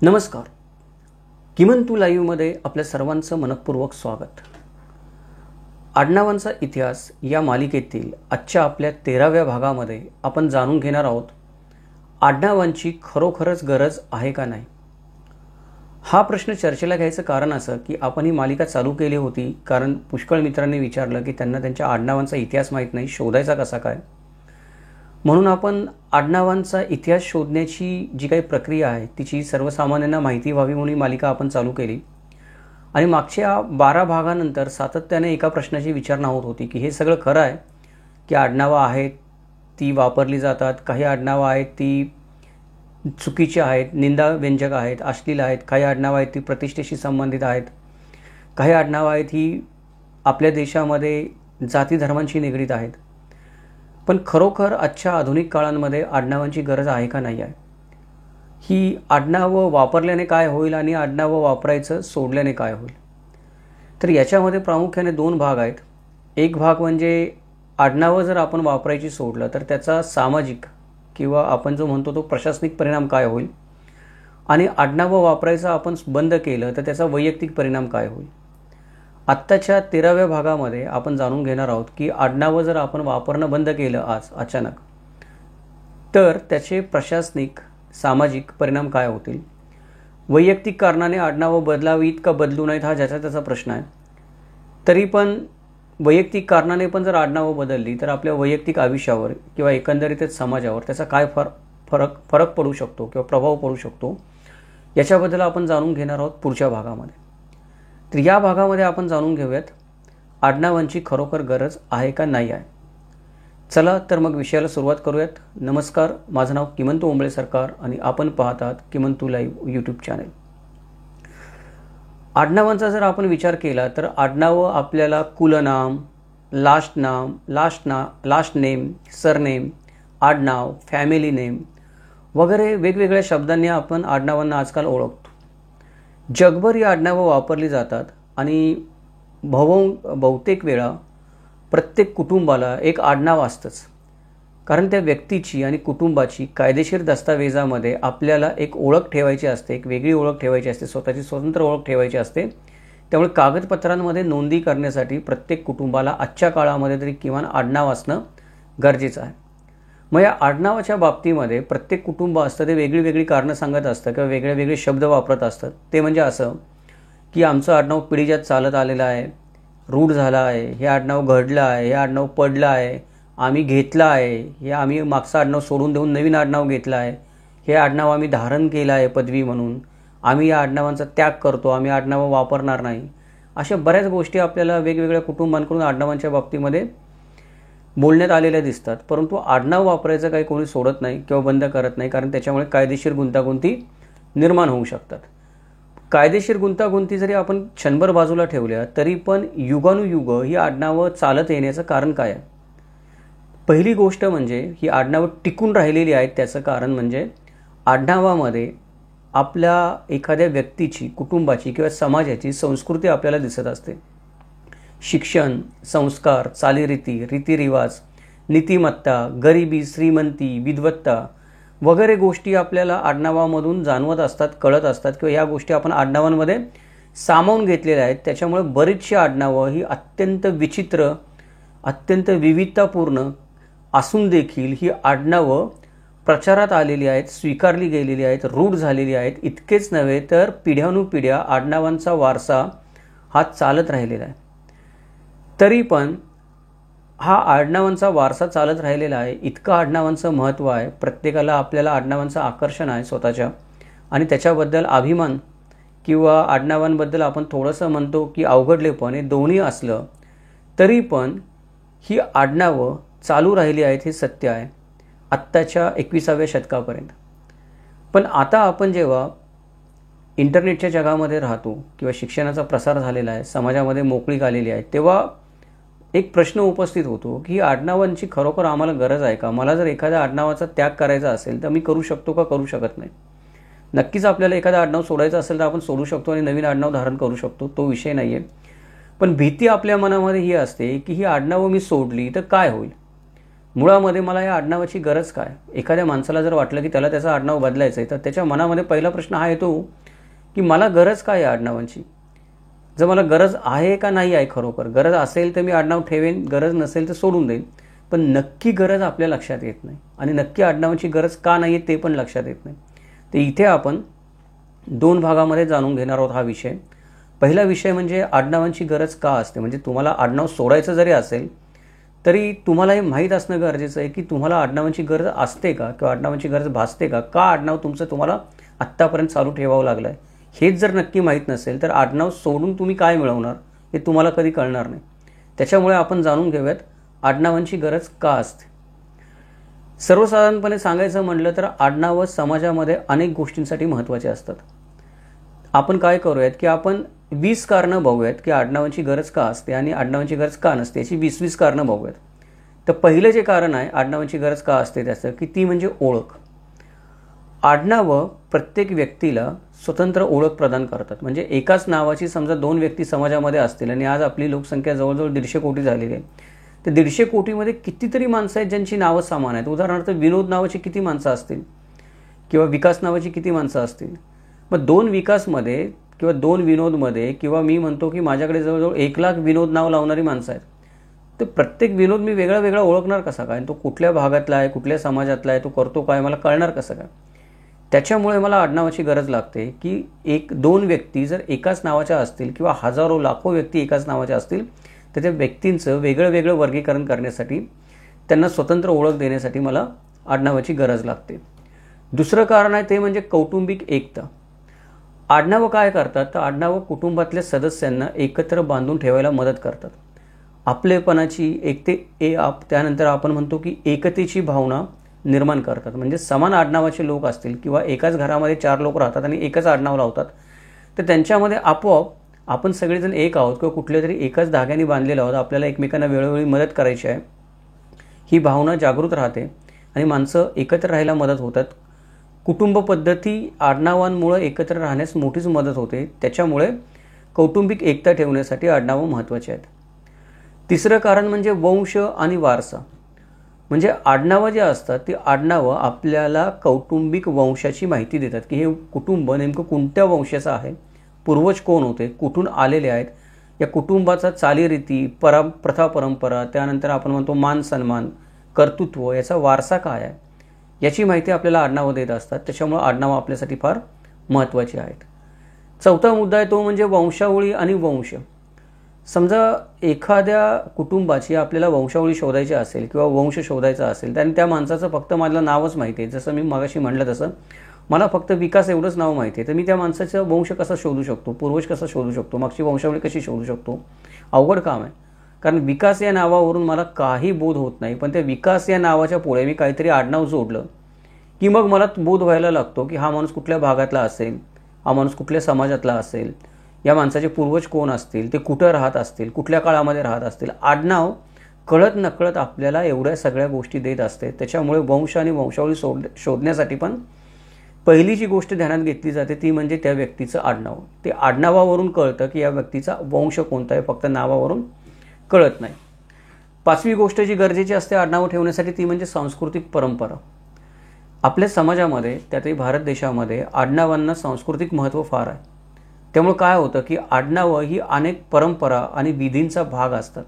नमस्कार. किमंतू लाईव्हमध्ये आपल्या सर्वांचं मनपूर्वक स्वागत. आडनावांचा इतिहास या मालिकेतील आजच्या आपल्या 13व्या भागामध्ये आपण जाणून घेणार आहोत आडनावांची खरोखरच गरज आहे का नाही. हा प्रश्न चर्चेला घ्यायचं कारण असं की आपण ही मालिका चालू केली होती कारण पुष्कळ मित्रांनी विचारलं की त्यांना त्यांच्या आडनावांचा इतिहास माहीत नाही, शोधायचा कसा काय. म्हणून आपण आडनावांचा इतिहास शोधण्याची जी काही प्रक्रिया आहे तिची सर्वसामान्यांना माहिती व्हावी म्हणून ही मालिका आपण चालू केली. आणि मागच्या 12 भागानंतर सातत्याने एका प्रश्नाची विचारणा होत होती की हे सगळं खरं आहे की आडनावं आहेत ती वापरली जातात, काही आडनावं आहेत ती चुकीची आहेत, निंदाव्यंजक आहेत, अश्लील आहेत, काही आडनावं आहेत ती प्रतिष्ठेशी संबंधित आहेत, काही आडनावं आहेत ही आपल्या देशामध्ये जाती धर्मांशी निगडीत आहेत. पण खरोखर आजच्या आधुनिक काळांमध्ये आडनावांची गरज आहे का नाही आहे. ही आडनावं वापरल्याने काय होईल आणि आडनावं वापरायचं सोडल्याने काय होईल. तर याच्यामध्ये प्रामुख्याने 2 भाग आहेत. एक भाग म्हणजे आडनावं जर आपण वापरायची सोडलं तर त्याचा सामाजिक किंवा आपण जो म्हणतो तो प्रशासनिक परिणाम काय होईल, आणि आडनावं वापरायचं आपण बंद केलं तर त्याचा वैयक्तिक परिणाम काय होईल. आत्ताच्या 13व्या भागामध्ये आपण जाणून घेणार आहोत की आडनावं जर आपण वापरणं बंद केलं आज अचानक तर त्याचे प्रशासनिक सामाजिक परिणाम काय होतील. वैयक्तिक कारणाने आडनावं बदलावीत का बदलू नयेत हा ज्याचा त्याचा प्रश्न आहे. तरी पण वैयक्तिक कारणाने पण जर आडनावं बदलली तर आपल्या वैयक्तिक आयुष्यावर किंवा एकंदरीतच समाजावर त्याचा काय फरक पडू शकतो किंवा प्रभाव पडू शकतो याच्याबद्दल आपण जाणून घेणार आहोत पुढच्या भागामध्ये. तर या भागामध्ये आपण जाणून घेऊयात आडनावांची खरोखर गरज आहे का नाही आहे. चला तर मग विषयाला सुरुवात करूयात. नमस्कार, माझं नाव किमंतू ओंबळे सरकार आणि आपण पाहतात किमंतू लाईव्ह यूट्यूब चॅनल. आडनावांचा जर आपण विचार केला तर आडनावं आपल्याला कुलनाम, लास्ट नेम, सरनेम, आडनाव, फॅमिली नेम वगैरे वेगवेगळ्या शब्दांनी आपण आडनावांना आजकाल ओळखतो. जगभर ही आडनावं वापरली जातात आणि बहुतेक वेळा प्रत्येक कुटुंबाला एक आडनाव असतंच. कारण त्या व्यक्तीची आणि कुटुंबाची कायदेशीर दस्तावेजामध्ये आपल्याला एक ओळख ठेवायची असते, एक वेगळी ओळख ठेवायची असते, स्वतःची स्वतंत्र ओळख ठेवायची असते. त्यामुळे कागदपत्रांमध्ये नोंदी करण्यासाठी प्रत्येक कुटुंबाला आजच्या काळामध्ये तरी किमान आडनाव असणं गरजेचं आहे. मग या आडनावाच्या बाबतीमध्ये प्रत्येक कुटुंब असतं ते वेगळी वेगळी कारणं सांगत असतं किंवा वेगळे वेगळे शब्द वापरत असतात. ते म्हणजे असं की आमचं आडनाव पिढीजात चालत आलेलं आहे, रूढ झालं आहे, हे आडनाव घडलं आहे, हे आडनाव पडलं आहे, आम्ही घेतलं आहे, हे आम्ही मागचं आडनाव सोडून देऊन नवीन आडनाव घेतलं आहे, हे आडनाव आम्ही धारण केलं आहे पदवी म्हणून, आम्ही या आडनावांचा त्याग करतो, आम्ही आडनावं वापरणार नाही. अशा बऱ्याच गोष्टी आपल्याला वेगवेगळ्या कुटुंबांकडून आडनावांच्या बाबतीमध्ये बोलण्यात आलेल्या दिसतात. परंतु आडनाव वापरायचं काही कोणी सोडत नाही किंवा बंद करत नाही, कारण त्याच्यामुळे कायदेशीर गुंतागुंती निर्माण होऊ शकतात. कायदेशीर गुंतागुंती जरी आपण क्षणभर बाजूला ठेवल्या तरी पण युगानुयुग ही आडनावं चालत येण्याचं कारण काय आहे. पहिली गोष्ट म्हणजे ही आडनावं टिकून राहिलेली आहेत. त्याचं कारण म्हणजे आडनावामध्ये आपल्या एखाद्या व्यक्तीची, कुटुंबाची किंवा समाजाची संस्कृती आपल्याला दिसत असते. शिक्षण, संस्कार, चालीरीती, रीतिरिवाज, नीतिमत्ता, गरिबी, श्रीमंती, विद्वत्ता वगैरे गोष्टी आपल्याला आडनावामधून जाणवत असतात, कळत असतात किंवा या गोष्टी आपण आडनावांमध्ये सामावून घेतलेल्या आहेत. त्याच्यामुळे बरीचशी आडनावं ही अत्यंत विचित्र, अत्यंत विविधतापूर्ण असून देखील ही आडनावं प्रचारात आलेली आहेत, स्वीकारली गेलेली आहेत, रूढ झालेली आहेत. इतकेच नव्हे तर पिढ्यानुपिढ्या आडनावांचा वारसा हा चालत राहिलेला आहे. तरी पण हा आडनावांचा वारसा चालत राहिलेला आहे. इतकं आडनावांचं महत्त्व आहे, प्रत्येकाला आपल्याला आडनावांचं आकर्षण आहे स्वतःच्या, आणि त्याच्याबद्दल अभिमान किंवा आडनावांबद्दल आपण थोडंसं म्हणतो की अवघडलेपण, हे दोन्ही असलं तरी पण ही आडनावं चालू राहिली आहेत हे सत्य आहे आत्ताच्या 21व्या शतकापर्यंत. पण आता आपण जेव्हा इंटरनेटच्या जगामध्ये राहतो किंवा शिक्षणाचा प्रसार झालेला आहे, समाजामध्ये मोकळीक आलेली आहे, तेव्हा एक प्रश्न उपस्थित होतो की आडनावांची खरोखर आम्हाला गरज आहे का. मला जर एखाद्या आडनावाचा त्याग करायचा असेल तर मी करू शकतो का करू शकत नाही. नक्कीच आपल्याला एखादं आडनाव सोडायचं असेल तर आपण सोडू शकतो आणि नवीन आडनाव धारण करू शकतो, तो विषय नाही आहे. पण भीती आपल्या मनामध्ये ही असते की ही आडनावं मी सोडली तर काय होईल. मुळामध्ये मला या आडनावाची गरज काय? एखाद्या माणसाला जर वाटलं की त्याला त्याचं आडनाव बदलायचं आहे, तर त्याच्या मनामध्ये पहिला प्रश्न हा येतो की मला गरज काय या आडनावांची? जर मला गरज आहे का नाही आहे, खरोखर गरज असेल तर मी आडनाव ठेवेन, गरज नसेल तर सोडून देईन. पण नक्की गरज आपल्या लक्षात येत नाही आणि नक्की आडनावाची गरज का नाही आहे ते पण लक्षात येत नाही. तर इथे आपण 2 भागामध्ये जाणून घेणार आहोत हा विषय. पहिला विषय म्हणजे आडनावांची गरज का असते. म्हणजे तुम्हाला आडनाव सोडायचं जरी असेल तरी तुम्हाला हे माहीत असणं गरजेचं आहे की तुम्हाला आडनावांची गरज असते का, किंवा आडनावांची गरज भासते का, का आडनाव तुमचं तुम्हाला आत्तापर्यंत चालू ठेवावं लागलं आहे. हेच जर नक्की माहीत नसेल तर आडनाव सोडून तुम्ही काय मिळवणार हे तुम्हाला कधी कळणार नाही. त्याच्यामुळे आपण जाणून घेऊयात आडनावांची गरज का असते. सर्वसाधारणपणे सांगायचं म्हटलं तर आडनावं समाजामध्ये अनेक गोष्टींसाठी महत्त्वाचे असतात. आपण काय करूयात की आपण 20 कारणं बघूयात की आडनावांची गरज का असते आणि आडनावांची गरज का नसते, याची 20 कारणं बघूयात. तर पहिलं जे कारण आहे आडनावांची गरज का असते त्याचं, की ती म्हणजे ओळख. आडनावं प्रत्येक व्यक्तीला स्वतंत्र ओळख प्रदान करतात. म्हणजे एकाच नावाची समजा 2 व्यक्ती समाजामध्ये असतील आणि आज आपली लोकसंख्या जवळजवळ 150 कोटी झालेली आहे. तर 150 कोटीमध्ये कितीतरी माणसं आहेत ज्यांची नावं समान आहेत. उदाहरणार्थ विनोद नावाची किती माणसं असतील किंवा विकास नावाची किती माणसं असतील. मग 2 विकासमध्ये किंवा 2 विनोदमध्ये किंवा मी म्हणतो की माझ्याकडे जवळजवळ 1 लाख विनोद नाव लावणारी माणसं आहेत. तर प्रत्येक विनोद मी वेगळा वेगळा ओळखणार कसा काय, तो कुठल्या भागातला आहे, कुठल्या समाजातला आहे, तो करतो काय, मला कळणार कसं काय. त्याच्यामुळे मला आडनावाची गरज लागते की 1-2 व्यक्ती जर एकाच नावाच्या असतील किंवा हजारो लाखो व्यक्ती एकाच नावाच्या असतील तर त्या व्यक्तींचं वेगळं वेगळं वर्गीकरण करण्यासाठी, त्यांना स्वतंत्र ओळख देण्यासाठी मला आडनावाची गरज लागते. दुसरं कारण आहे ते म्हणजे कौटुंबिक एकता. आडनावं काय करतात, तर आडनावं कुटुंबातल्या सदस्यांना एकत्र बांधून ठेवायला मदत करतात. आपलेपणाची त्यानंतर आपण म्हणतो की एकतेची भावना निर्माण करतात. म्हणजे समान आडनावाचे लोक असतील किंवा एकाच घरामध्ये 4 लोक राहतात आणि एकच आडनाव लावतात, तर त्यांच्यामध्ये आपोआप आपण सगळेजण एक आहोत किंवा कुठल्या तरी एकाच धाग्याने बांधलेले आहोत, आपल्याला एकमेकांना वेळोवेळी मदत करायची आहे, ही भावना जागृत राहते आणि माणसं एकत्र राहायला मदत होतात. कुटुंब पद्धती आडनावांमुळे एकत्र राहण्यास मोठीच मदत होते. त्याच्यामुळे कौटुंबिक एकता ठेवण्यासाठी आडनावं महत्त्वाची आहेत. तिसरं कारण म्हणजे वंश आणि वारसा. म्हणजे आडनावं जे असतात ती आडनावं आपल्याला कौटुंबिक वंशाची माहिती देतात की हे कुटुंब नेमकं कोणत्या वंशाचं आहे, पूर्वज कोण होते, कुठून आलेले आहेत, या कुटुंबाचा चालीरीती, प्रथा परंपरा, त्यानंतर आपण म्हणतो मान सन्मान, कर्तृत्व, याचा वारसा काय आहे, याची माहिती आपल्याला आडनावं देत असतात. त्याच्यामुळे आडनावं आपल्यासाठी फार महत्त्वाची आहेत. चौथा मुद्दा आहे तो म्हणजे वंशावळी आणि वंश. समजा एखाद्या कुटुंबाची आपल्याला वंशावळी शोधायची असेल किंवा वंश शोधायचा असेल आणि त्या माणसाचं फक्त मला नावच माहिती आहे, जसं मी मगाशी म्हटलं तसं मला फक्त विकास एवढंच नाव माहिती आहे, तर मी त्या माणसाचं वंश कसा शोधू शकतो, पूर्वज कसा शोधू शकतो, मागची वंशावळी कशी शोधू शकतो. अवघड काम आहे. कारण विकास या नावावरून मला काही बोध होत नाही. पण त्या विकास या नावाच्या पुढे मी काहीतरी आडनाव जोडलं की मग मला बोध व्हायला लागतो की हा माणूस कुठल्या भागातला असेल, हा माणूस कुठल्या समाजातला असेल, या माणसाचे पूर्वज कोण असतील, ते कुठं राहत असतील, कुठल्या काळामध्ये राहत असतील. आडनाव कळत नकळत आपल्याला एवढ्या सगळ्या गोष्टी देत असते. त्याच्यामुळे वंश आणि वंशावळी शोधण्यासाठी पण पहिली जी गोष्ट ध्यानात घेतली जाते ती म्हणजे त्या व्यक्तीचं आडनाव. ते आडनावावरून कळतं की या व्यक्तीचा वंश कोणता आहे, फक्त नावावरून कळत नाही. 5वी गोष्ट जी गरजेची असते आडनावं ठेवण्यासाठी ती म्हणजे सांस्कृतिक परंपरा. आपल्या समाजामध्ये, त्यातही भारत देशामध्ये आडनावांना सांस्कृतिक महत्त्व फार आहे. त्यामुळे काय होतं की आडनावं ही अनेक परंपरा आणि विधींचा भाग असतात.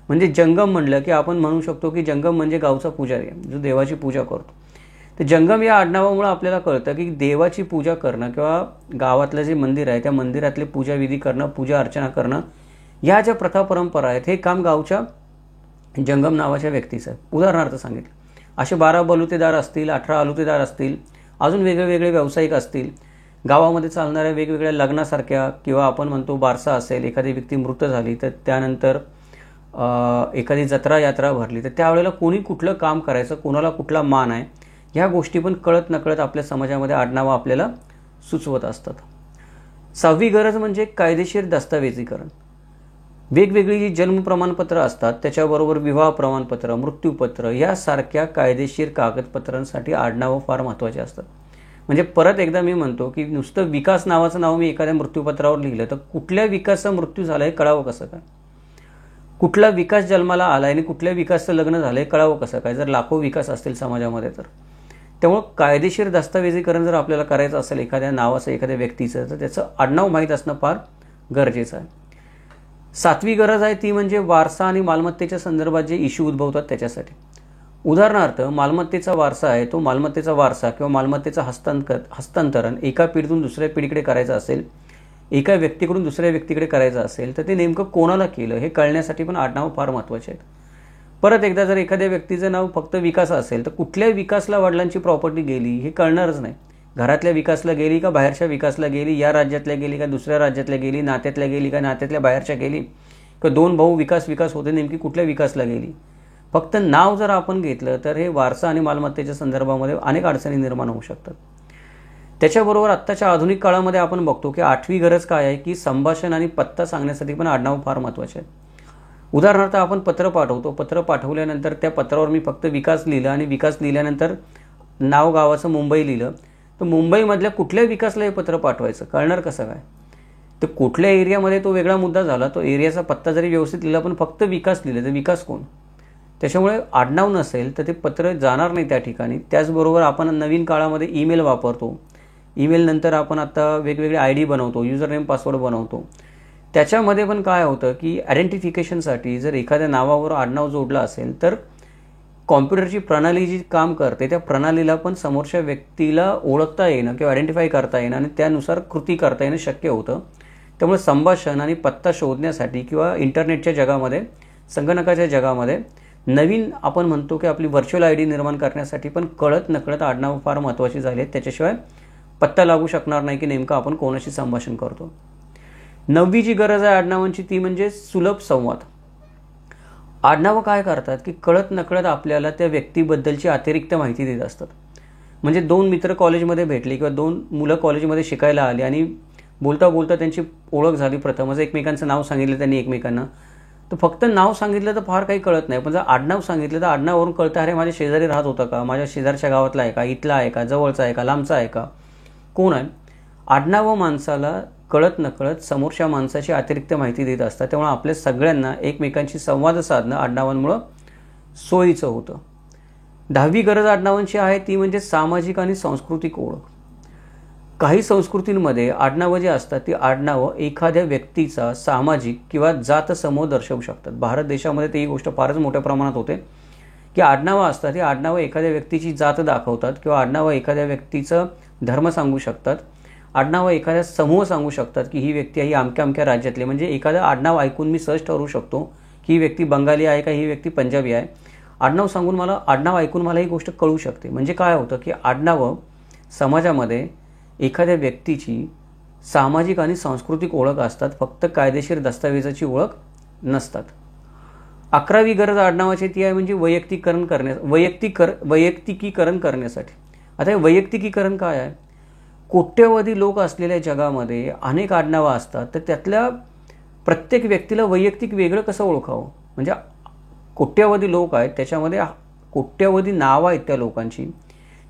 म्हणजे जंगम म्हणलं की आपण म्हणू शकतो की जंगम म्हणजे गावचा पुजारी आहे जो देवाची पूजा करतो. तर जंगम या आडनावामुळे आपल्याला कळतं की देवाची पूजा करणं किंवा गावातलं जे मंदिर आहे त्या मंदिरातले पूजाविधी करणं, पूजा अर्चना करणं, या ज्या प्रथा परंपरा आहेत हे काम गावच्या जंगम नावाच्या व्यक्तीचं आहे. उदाहरणार्थ सांगितलं, असे 12 बलुतेदार असतील, 18 आलुतेदार असतील, अजून वेगळे व्यावसायिक असतील, गावामध्ये चालणाऱ्या वेगवेगळ्या लग्नासारख्या किंवा आपण म्हणतो बारसा असेल, एखादी व्यक्ती मृत झाली तर त्यानंतर एखादी जत्रा यात्रा भरली तर त्यावेळेला कोणी कुठलं काम करायचं, कोणाला कुठला मान आहे, ह्या गोष्टी पण कळत नकळत आपल्या समाजामध्ये आडनावं आपल्याला सुचवत असतात. 6वी गरज म्हणजे कायदेशीर दस्तावेजीकरण. वेगवेगळी जी जन्म प्रमाणपत्र असतात त्याच्याबरोबर विवाह प्रमाणपत्र, मृत्यूपत्र यासारख्या कायदेशीर कागदपत्रांसाठी आडनावं फार महत्त्वाचे असतात. म्हणजे परत एकदा मी म्हणतो की नुसतं विकास नावाचं नाव मी एखाद्या मृत्यूपत्रावर लिहिलं तर कुठल्या विकासाचा मृत्यू झाला हे कळावं कसं काय. कुठला विकास जन्माला आला आणि कुठल्या विकासचं लग्न झालं हे कळावं कसं काय, जर लाखो विकास असतील समाजामध्ये तर. त्यामुळं कायदेशीर दस्तावेजीकरण जर आपल्याला करायचं असेल एखाद्या नावाचं, एखाद्या व्यक्तीचं, तर त्याचं आडनाव माहीत असणं फार गरजेचं आहे. 7वी गरज आहे ती म्हणजे वारसा आणि मालमत्तेच्या संदर्भात जे इश्यू उद्भवतात त्याच्यासाठी. उदाहरणार्थ मालमत्तेचा वारसा आहे, तो मालमत्तेचा वारसा किंवा मालमत्तेचं हस्तांतरण एका पिढीतून दुसऱ्या पिढीकडे करायचं असेल, एका व्यक्तीकडून दुसऱ्या व्यक्तीकडे करायचं असेल, तर ते नेमकं कोणाला केलं हे कळण्यासाठी पण आडनाव फार महत्त्वाचे आहेत. परत एकदा जर एखाद्या व्यक्तीचं नाव फक्त विकास असेल तर कुठल्या विकासला वडिलांची प्रॉपर्टी गेली हे कळणारच नाही. घरातल्या विकासला गेली का बाहेरच्या विकासला गेली, या राज्यातल्या गेली का दुसऱ्या राज्यातल्या गेली, नात्यातल्या गेली का नात्यातल्या बाहेरच्या गेली, किंवा 2 भाऊ विकास होते, नेमकी कुठल्या विकासला गेली. फक्त नाव जर आपण घेतलं तर हे वारसा आणि मालमत्तेच्या संदर्भामध्ये अनेक अडचणी निर्माण होऊ शकतात. त्याच्याबरोबर आत्ताच्या आधुनिक काळामध्ये आपण बघतो की 8वी गरज काय आहे की संभाषण आणि पत्ता सांगण्यासाठी पण आडनाव फार महत्त्वाचे आहे. उदाहरणार्थ आपण पत्र पाठवतो, पत्र पाठवल्यानंतर त्या पत्रावर मी फक्त विकास लिहिलं आणि विकास लिहिल्यानंतर नाव गावाचं मुंबई लिहिलं, तर मुंबईमधल्या कुठल्या विकासला हे पत्र पाठवायचं कळणार कसं काय. तर कुठल्या एरियामध्ये तो वेगळा मुद्दा झाला, तो एरियाचा पत्ता जरी व्यवस्थित लिहिला पण फक्त विकास लिहिलं तर विकास कोण. त्याच्यामुळे आडनाव नसेल तर ते पत्र जाणार नाही त्या ठिकाणी. त्याचबरोबर आपण नवीन काळामध्ये ईमेल वापरतो, ईमेल नंतर आपण आता वेगवेगळे ID बनवतो, युजर नेम पासवर्ड बनवतो. त्याच्यामध्ये पण काय होतं की आयडेंटिफिकेशनसाठी जर एखाद्या नावावर आडनाव जोडलं असेल तर कॉम्प्युटरची प्रणाली जी काम करते त्या प्रणालीला पण समोरच्या व्यक्तीला ओळखता येणं किंवा आयडेंटिफाय करता येणं आणि त्यानुसार कृती करता येणं शक्य होतं. त्यामुळे संभाषण आणि पत्ता शोधण्यासाठी किंवा इंटरनेटच्या जगामध्ये, संगणकाच्या जगामध्ये नवीन आपण म्हणतो की आपली व्हर्च्युअल ID निर्माण करण्यासाठी पण कळत नकळत आडनाव फार महत्त्वाची झाली आहेत. त्याच्याशिवाय पत्ता लागू शकणार नाही की नेमकं आपण कोणाशी संभाषण करतो. 9वी जी गरज आहे आडनावांची ती म्हणजे सुलभ संवाद. आडनावं काय करतात की कळत नकळत आपल्याला त्या व्यक्तीबद्दलची अतिरिक्त माहिती देत असतात. म्हणजे 2 मित्र कॉलेजमध्ये भेटले किंवा 2 मुलं कॉलेजमध्ये शिकायला आली आणि बोलता बोलता त्यांची ओळख झाली. प्रथमच एकमेकांचं नाव सांगितलं त्यांनी एकमेकांना, तर फक्त नाव सांगितलं तर फार काही कळत नाही, पण जर आडनाव सांगितलं तर आडनावावरून कळतं अरे माझ्या शेजारी राहत होता का, माझ्या शेजारच्या गावातला आहे का, इथला आहे का, जवळचा आहे का, लांबचा आहे का, कोण आहे. आडनावं माणसाला कळत नकळत समोरच्या माणसाची अतिरिक्त माहिती देत असतात. त्यामुळे आपल्या सगळ्यांना एकमेकांशी संवाद साधणं आडनावांमुळं सोयीचं होतं. 10वी गरज आडनावांची आहे ती म्हणजे सामाजिक आणि सांस्कृतिक ओळख. काही संस्कृतींमध्ये आडनावं जी असतात ती आडनावं एखाद्या व्यक्तीचा सामाजिक किंवा जात समूह दर्शवू शकतात. भारत देशामध्ये ती गोष्ट फारच मोठ्या प्रमाणात होते की आडनावं असतात ही आडनावं एखाद्या व्यक्तीची जात दाखवतात किंवा आडनावं एखाद्या व्यक्तीचं धर्म सांगू शकतात. आडनावं एखाद्या समूह सांगू शकतात की ही व्यक्ती ही अमक्या अमक्या राज्यातली. म्हणजे एखादं आडनाव ऐकून मी सहज ठरवू शकतो की ही व्यक्ती बंगाली आहे का, ही व्यक्ती पंजाबी आहे. आडनाव ऐकून मला ही गोष्ट कळू शकते. म्हणजे काय होतं की आडनावं समाजामध्ये एखाद्या व्यक्तीची सामाजिक आणि सांस्कृतिक ओळख असतात, फक्त कायदेशीर दस्तावेजाची ओळख नसतात. 11वी गरज आडनावाची ती आहे म्हणजे वैयक्तिकीकरण करण्यासाठी. आता हे वैयक्तिकीकरण काय आहे. कोट्यवधी लोक असलेल्या जगामध्ये अनेक आडनावं असतात, तर त्यातल्या प्रत्येक व्यक्तीला वैयक्तिक वेगळं कसं ओळखावं. म्हणजे कोट्यवधी लोक आहेत, त्याच्यामध्ये कोट्यवधी नावं आहेत त्या लोकांची.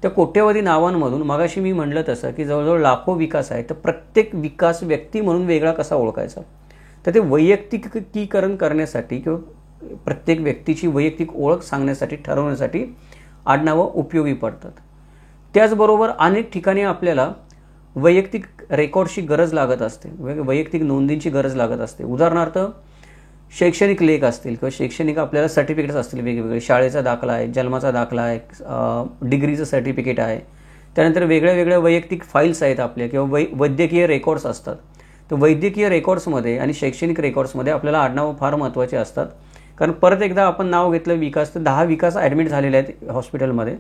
त्या कोट्यवधी नावांमधून मगाशी मी म्हटलं तसं की जवळजवळ लाखो विकास आहेत, तर प्रत्येक विकास व्यक्ती म्हणून वेगळा कसा ओळखायचा. तर ते वैयक्तिकीकरण करण्यासाठी किंवा प्रत्येक व्यक्तीची वैयक्तिक ओळख सांगण्यासाठी, ठरवण्यासाठी आडनावं उपयोगी पडतात. त्याचबरोबर अनेक ठिकाणी आपल्याला वैयक्तिक रेकॉर्डची गरज लागत असते, वैयक्तिक नोंदींची गरज लागत असते. उदाहरणार्थ शैक्षणिक लेख असतील किंवा शैक्षणिक आपल्याला सर्टिफिकेट्स असतील वेगवेगळे. शाळेचा दाखला आहे, जन्माचा दाखला आहे, डिग्रीचं सर्टिफिकेट आहे. त्यानंतर वेगळ्या वेगळ्या वैयक्तिक फाईल्स आहेत आपल्या किंवा वैद्यकीय रेकॉर्ड्स असतात. तर वैद्यकीय रेकॉर्ड्समध्ये आणि शैक्षणिक रेकॉर्ड्समध्ये आपल्याला आडनावं फार महत्त्वाचे असतात. कारण परत एकदा आपण नाव घेतलं विकास, तर 10 विकास ॲडमिट झालेले आहेत हॉस्पिटलमध्ये.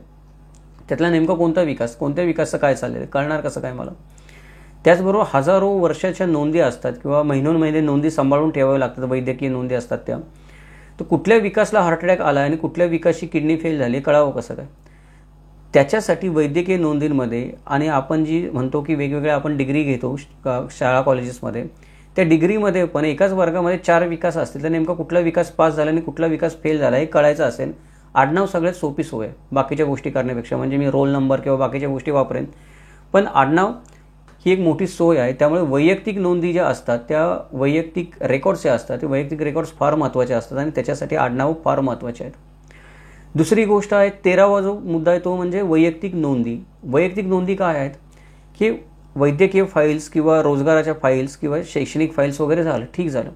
त्यातला नेमका कोणता विकास, कोणत्या विकासचं काय चाललेलं कळणार कसं काय मला. त्याचबरोबर हजारो वर्षाच्या नोंदी असतात किंवा महिनोन्महिने नोंदी सांभाळून ठेवाव्या लागतात, वैद्यकीय नोंदी असतात त्या. तर कुठल्या विकासला हार्ट अटॅक आला आणि कुठल्या विकासची किडनी फेल झाली कळावं कसं काय. त्याच्यासाठी वैद्यकीय नोंदींमध्ये आणि आपण जी म्हणतो की वेगवेगळ्या आपण डिग्री घेतो शाळा कॉलेजेसमध्ये, त्या डिग्रीमध्ये पण एकाच वर्गामध्ये 4 विकास असतील, तर नेमका कुठला विकास पास झाला आणि कुठला विकास फेल झाला हे कळायचं असेल. आडनाव सगळ्यात सोपी सोय आहे बाकीच्या गोष्टी करण्यापेक्षा. म्हणजे मी रोल नंबर किंवा बाकीच्या गोष्टी वापरेन, पण आडनाव ही एक मोठी सोय आहे. त्यामुळे वैयक्तिक नोंदी ज्या असतात त्या वैयक्तिक रेकॉर्ड्स ज्या असतात ते वैयक्तिक रेकॉर्ड्स फार महत्त्वाचे असतात आणि त्याच्यासाठी आडनाव फार महत्त्वाचे आहेत. दुसरी गोष्ट आहे 13वा जो मुद्दा आहे तो म्हणजे वैयक्तिक नोंदी. वैयक्तिक नोंदी काय आहेत की वैद्यकीय फाईल्स किंवा रोजगाराच्या फाईल्स किंवा शैक्षणिक फाईल्स वगैरे झालं, ठीक झालं.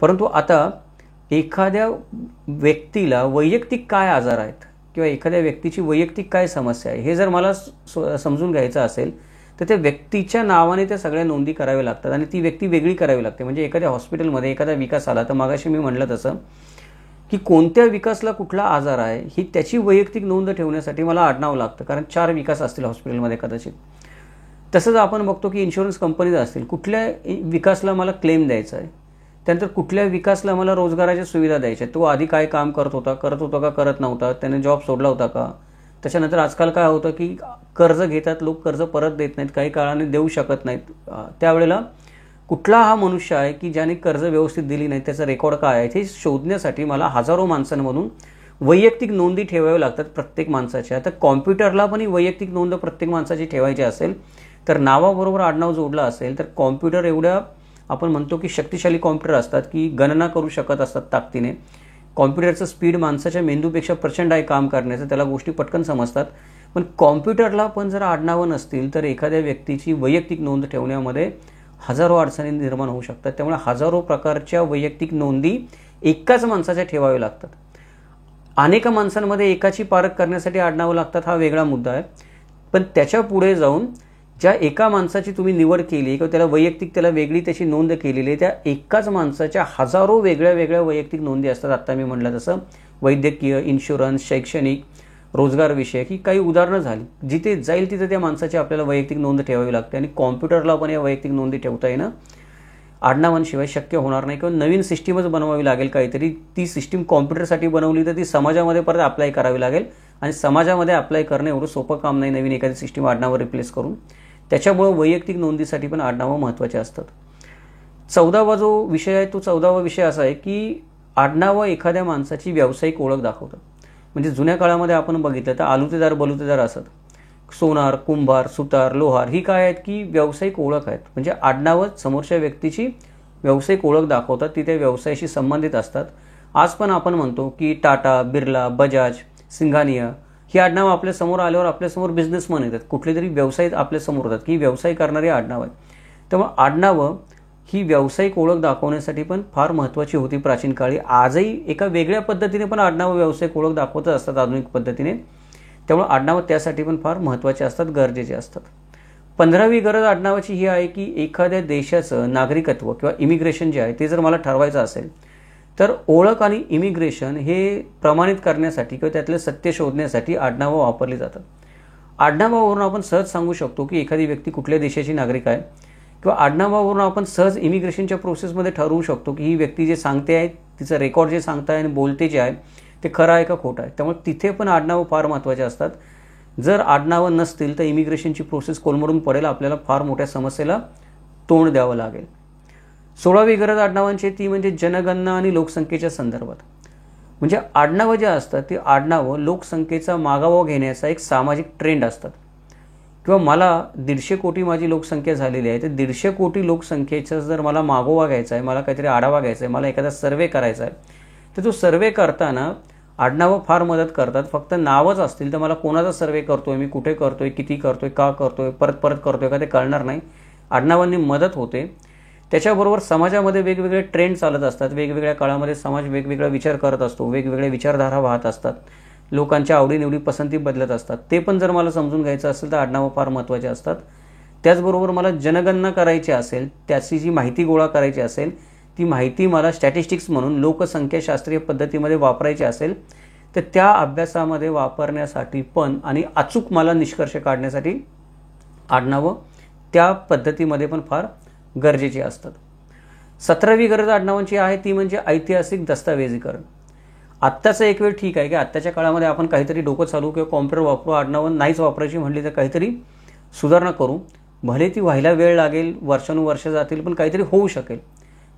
परंतु आता एखाद्या व्यक्तीला वैयक्तिक काय आजार आहेत किंवा एखाद्या व्यक्तीची वैयक्तिक काय समस्या आहे हे जर मला समजून घ्यायचं असेल तर त्या व्यक्तीच्या नावाने त्या सगळ्या नोंदी कराव्या लागतात आणि ती व्यक्ती वेगळी करावी लागते. म्हणजे एखाद्या हॉस्पिटलमध्ये एखादा विकास आला तर मागाशी मी म्हटलं तसं की कोणत्या विकासला कुठला आजार आहे ही त्याची वैयक्तिक नोंद ठेवण्यासाठी मला आडनाव लागतं, कारण 4 विकास असतील हॉस्पिटलमध्ये कदाचित. तसंच आपण बघतो की इन्शुरन्स कंपनीज असतील, कुठल्या विकासला मला क्लेम द्यायचा आहे, त्यानंतर कुठल्या विकासला मला रोजगाराच्या सुविधा द्यायच्या, तो आधी काय काम करत होता का करत नव्हता, त्याने जॉब सोडला होता का. त्याच्यानंतर आजकाल काय होतं की कर्ज घेतात लोक, कर्ज परत देत नाहीत, काही काळाने देऊ शकत नाहीत. त्यावेळेला कुठला हा मनुष्य आहे की ज्याने कर्ज व्यवस्थित दिली नाही, त्याचा रेकॉर्ड काय आहे हे शोधण्यासाठी मला हजारो माणसांमधून वैयक्तिक नोंदी ठेवाव्या लागतात प्रत्येक माणसाच्या. आता कॉम्प्युटरला पण ही वैयक्तिक नोंद प्रत्येक माणसाची ठेवायची असेल तर नावाबरोबर आडनाव जोडलं असेल तर कॉम्प्युटर एवढ्या आपण म्हणतो की शक्तिशाली कॉम्प्युटर असतात की गणना करू शकत असतात ताकदीने. कॉम्प्युटरचं स्पीड माणसाच्या मेंदूपेक्षा प्रचंड आहे काम करण्याचं, त्याला गोष्टी पटकन समजतात. पण कॉम्प्युटरला पण जर आडनावं नसतील तर एखाद्या व्यक्तीची वैयक्तिक नोंद ठेवण्यामध्ये हजारो अडचणी निर्माण होऊ शकतात. त्यामुळे हजारो प्रकारच्या वैयक्तिक नोंदी एकाच माणसाच्या ठेवाव्या लागतात. अनेक माणसांमध्ये एकाची पारख करण्यासाठी आडनावं लागतात हा वेगळा मुद्दा आहे. पण त्याच्या पुढे जाऊन ज्या एका माणसाची तुम्ही निवड केली किंवा त्याला वैयक्तिक त्याला वेगळी त्याची नोंद केलेली आहे त्या एकाच माणसाच्या हजारो वेगळ्या वेगळ्या वैयक्तिक नोंदी असतात. आत्ता मी म्हटलं तसं वैद्यकीय, इन्शुरन्स, शैक्षणिक, रोजगार विषयक ही काही उदाहरणं झाली. जिथे जाईल तिथे त्या माणसाची आपल्याला वैयक्तिक नोंद ठेवावी लागते आणि कॉम्प्युटरला पण या वैयक्तिक नोंदी ठेवता येणं आडनावांशिवाय शक्य होणार नाही किंवा नवीन सिस्टीमच बनवावी लागेल काहीतरी. ती सिस्टीम कॉम्प्युटरसाठी बनवली तर ती समाजामध्ये परत अप्लाय करावी लागेल आणि समाजामध्ये अप्लाय करणं एवढं सोपं काम नाही नवीन एखादी सिस्टीम आडनावर रिप्लेस करून. त्याच्यामुळे वैयक्तिक नोंदीसाठी पण आडनावं महत्त्वाचे असतात. 14वा जो विषय आहे तो 14वा विषय असा आहे की आडनावं एखाद्या माणसाची व्यावसायिक ओळख दाखवतात. म्हणजे जुन्या काळामध्ये आपण बघितलं तर आलुतेदार बलुतेदार असत, सोनार, कुंभार, सुतार, लोहार ही काय आहेत की व्यावसायिक ओळख आहेत. म्हणजे आडनावं समोरच्या व्यक्तीची व्यावसायिक ओळख दाखवतात, ती त्या व्यवसायाशी संबंधित असतात. आज पण आपण म्हणतो की टाटा, बिर्ला, बजाज, सिंघानिया ही आडनावं आपल्या समोर आल्यावर आपल्यासमोर बिझनेसमन येतात, कुठले तरी व्यवसाय आपल्या समोर होतात की व्यवसाय करणारी आडनावं आहेत. त्यामुळे आडनावं ही व्यावसायिक ओळख दाखवण्यासाठी पण फार महत्त्वाची होती प्राचीन काळी. आजही एका वेगळ्या पद्धतीने पण आडनावं व्यावसायिक ओळख दाखवतच असतात आधुनिक पद्धतीने. त्यामुळे आडनावं त्यासाठी पण फार महत्त्वाचे असतात, गरजेचे असतात. 15वी गरज आडनावाची ही आहे की एखाद्या देशाचं नागरिकत्व किंवा इमिग्रेशन जे आहे ते जर मला ठरवायचं असेल तर ओळख आणि इमिग्रेशन हे प्रमाणित करण्यासाठी किंवा त्यातलं सत्य शोधण्यासाठी आडनावं वापरली जातात. आडनावावरून आपण सहज सांगू शकतो की एखादी व्यक्ती कुठल्या देशाची नागरिक आहे किंवा आडनावावरून आपण सहज इमिग्रेशनच्या प्रोसेसमध्ये ठरवू शकतो की ही व्यक्ती जे सांगते आहे, तिचं रेकॉर्ड जे सांगताय आणि बोलते जे आहे ते खरं आहे का खोटं आहे. त्यामुळे तिथे पण आडनावं फार महत्त्वाचे असतात. जर आडनावं नसतील तर इमिग्रेशनची प्रोसेस कोलमडून पडेल, आपल्याला फार मोठ्या समस्येला तोंड द्यावं लागेल. 16वी गरज आडनावांची ती म्हणजे जनगणना आणि लोकसंख्येच्या संदर्भात. म्हणजे आडनावं जे असतात ती आडनावं लोकसंख्येचा मागोवा घेण्याचा एक सामाजिक ट्रेंड असतात. किंवा मला 150 कोटी माझी लोकसंख्या झालेली आहे तर 150 कोटी लोकसंख्येचा जर मला मागोवा घ्यायचा आहे, मला काहीतरी आढावा घ्यायचा आहे, मला एखादा सर्वे करायचा आहे तर तो सर्वे करताना आडनावं फार मदत करतात. फक्त नावच असतील तर मला कोणाचा सर्वे करतोय, मी कुठे करतोय, किती करतोय, का करतोय, परत परत करतोय का ते कळणार नाही. आडनावांनी मदत होते. त्याच्याबरोबर समाजामध्ये वेगवेगळे ट्रेंड चालत असतात. वेगवेगळ्या काळामध्ये समाज वेगवेगळा विचार करत असतो, वेगवेगळ्या विचारधारा वाहत असतात, लोकांच्या आवडीनिवडी पसंती बदलत असतात. ते पण जर मला समजून घ्यायचं असेल तर आडनावं फार महत्त्वाचे असतात. त्याचबरोबर मला जनगणना करायची असेल, त्याची जी माहिती गोळा करायची असेल, ती माहिती मला स्टॅटिस्टिक्स म्हणून लोकसंख्याशास्त्रीय पद्धतीमध्ये वापरायची असेल तर त्या अभ्यासामध्ये वापरण्यासाठी पण आणि अचूक मला निष्कर्ष काढण्यासाठी आडनावं त्या पद्धतीमध्ये पण फार गरजेची असतात. 17वी गरज आडनावांची आहे ती म्हणजे ऐतिहासिक दस्तऐवजीकरण. आत्ताचा एक वेळ ठीक आहे की आत्ताच्या काळामध्ये आपण काहीतरी डोकं चालू किंवा कॉम्प्युटर वापरू, आडनावं नाहीच वापरायची म्हणली तर काहीतरी सुधारणा करू. भले ती व्हायला वेळ लागेल, वर्षानुवर्ष जातील, पण काहीतरी होऊ शकेल.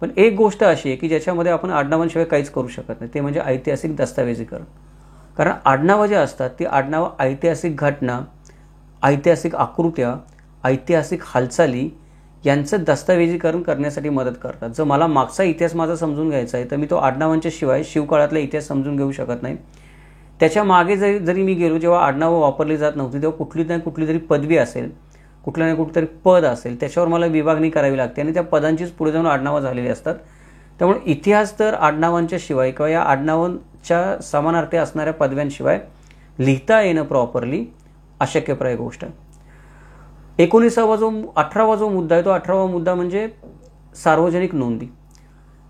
पण एक गोष्ट अशी आहे की ज्याच्यामध्ये आपण आडनावांशिवाय काहीच करू शकत नाही, ते म्हणजे ऐतिहासिक दस्तऐवजीकरण. कारण आडनावं जे असतात ती आडनावं ऐतिहासिक घटना, ऐतिहासिक आकृत्या ऐतिहासिक हालचाली यांचं दस्तऐवजीकरण करण्यासाठी मदत करतात. जर मला मागचा इतिहास माझा समजून घ्यायचा आहे तर मी तो आडनावांच्या शिवाय शिवकाळातला इतिहास समजून घेऊ शकत नाही. त्याच्या मागे जरी मी गेलो, जेव्हा आडनावं वापरली जात नव्हती तेव्हा कुठली ना कुठली तरी पदवी असेल, कुठलं ना कुठलं तरी पद असेल, त्याच्यावर मला विभागणी करावी लागते आणि त्या पदांचीच पुढे जाऊन आडनावं झालेली असतात. त्यामुळे इतिहास तर आडनावांच्या शिवाय किंवा या आडनावांच्या समानार्थी असणाऱ्या पदव्यांशिवाय लिहिता येणं प्रॉपरली अशक्यप्राय गोष्ट आहे. 18वा जो मुद्दा आहे तो 18वा मुद्दा म्हणजे सार्वजनिक नोंदी.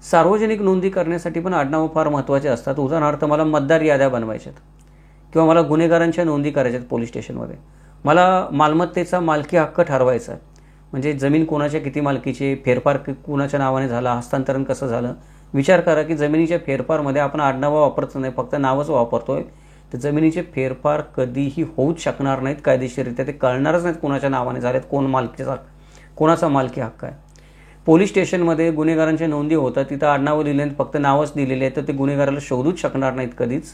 सार्वजनिक नोंदी करण्यासाठी पण आडनावं फार महत्त्वाचे असतात. उदाहरणार्थ मला मतदार याद्या बनवायच्यात किंवा मला गुन्हेगारांच्या नोंदी करायच्यात पोलीस स्टेशनमध्ये, मला मालमत्तेचा मालकी हक्क ठरवायचा आहे, म्हणजे जमीन कोणाच्या किती मालकीची, फेरफार कोणाच्या नावाने झाला, हस्तांतरण कसं झालं. विचार करा की जमिनीच्या फेरफारमध्ये आपण आडनावं वापरत नाही, फक्त नावच वापरतोय. तर जमिनीचे फेरफार कधीही होऊच शकणार नाहीत कायदेशीररित्या, ते कळणारच नाहीत कोणाच्या नावाने झालेत, कोणाचा मालकी हक्क आहे. पोलीस स्टेशनमध्ये गुन्हेगारांच्या नोंदी होतात, तिथं आडनावं लिहिले फक्त नावच दिलेले आहे, तर ते गुन्हेगाराला शोधूच शकणार नाहीत कधीच.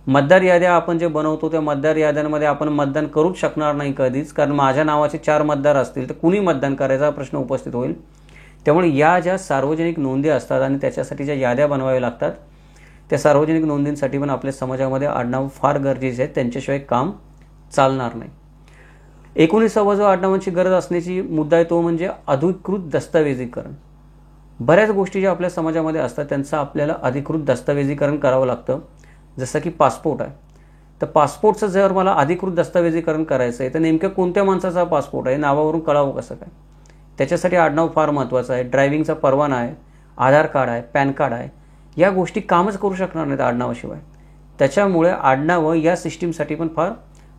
मतदार याद्या आपण जे बनवतो त्या मतदार याद्यांमध्ये आपण मतदान करूच शकणार नाही कधीच, कारण माझ्या नावाचे 4 मतदार असतील तर कुणी मतदान करायचा हा प्रश्न उपस्थित होईल. त्यामुळे या ज्या सार्वजनिक नोंदी असतात आणि त्याच्यासाठी ज्या याद्या बनवाव्या लागतात, त्या सार्वजनिक नोंदींसाठी पण आपल्या समाजामध्ये आडनाव फार गरजेचे आहेत, त्यांच्याशिवाय काम चालणार नाही. 19वा जो आडनावांची गरज असण्याची मुद्दा आहे तो म्हणजे अधिकृत दस्तऐवजीकरण. बऱ्याच गोष्टी ज्या आपल्या समाजामध्ये असतात त्यांचं आपल्याला अधिकृत दस्तऐवजीकरण करावं लागतं. जसं की पासपोर्ट आहे, तर पासपोर्टचं जर मला अधिकृत दस्तऐवजीकरण करायचं आहे तर नेमक्या कोणत्या माणसाचा पासपोर्ट आहे, नावावरून कळावं कसं काय. त्याच्यासाठी आडनाव फार महत्त्वाचं आहे. ड्रायव्हिंगचा परवाना आहे, आधार कार्ड आहे, पॅन कार्ड आहे, या गोष्टी कामच करू शकणार नाहीत आडनावाशिवाय. त्याच्यामुळे आडनावं या सिस्टीमसाठी पण फार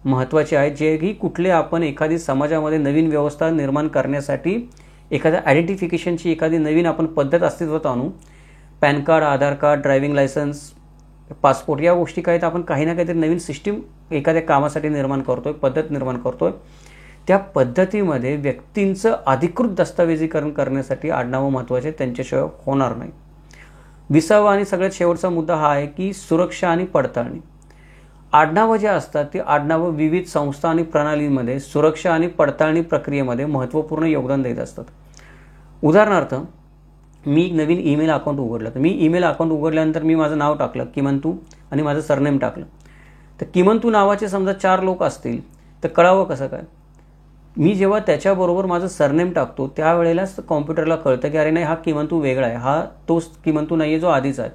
महत्त्वाचे आहेत, जे की कुठले आपण एखादी समाजामध्ये नवीन व्यवस्था निर्माण करण्यासाठी एखाद्या आयडेंटिफिकेशनची एखादी नवीन आपण पद्धत अस्तित्वात आणू. पॅन कार्ड, आधार कार्ड, ड्रायव्हिंग लायसन्स, पासपोर्ट या गोष्टी काय तर आपण काही ना काहीतरी नवीन सिस्टीम एखाद्या कामासाठी निर्माण करतोय, पद्धत निर्माण करतोय. त्या पद्धतीमध्ये व्यक्तींचं अधिकृत दस्तऐवजीकरण करण्यासाठी आडनावं महत्त्वाचे, त्यांच्याशिवाय होणार नाही. 20वा आणि सगळ्यात शेवटचा मुद्दा हा आहे की सुरक्षा आणि पडताळणी. आडनावं जे असतात ती आडनावं विविध संस्था आणि प्रणालींमध्ये सुरक्षा आणि पडताळणी प्रक्रियेमध्ये महत्त्वपूर्ण योगदान देत असतात. उदाहरणार्थ मी एक नवीन ईमेल अकाउंट उघडलं, तर मी ईमेल अकाउंट उघडल्यानंतर मी माझं नाव टाकलं किमंतू आणि माझं सरनेम टाकलं, तर किमंतू नावाचे समजा 4 लोक असतील तर कळावं कसं काय. मी जेव्हा त्याच्याबरोबर माझं सरनेम टाकतो त्यावेळेलाच कॉम्प्युटरला कळतं की अरे नाही, हा किमंतू वेगळा आहे, हा तोच किमंतू नाही आहे जो आधीचा आहे.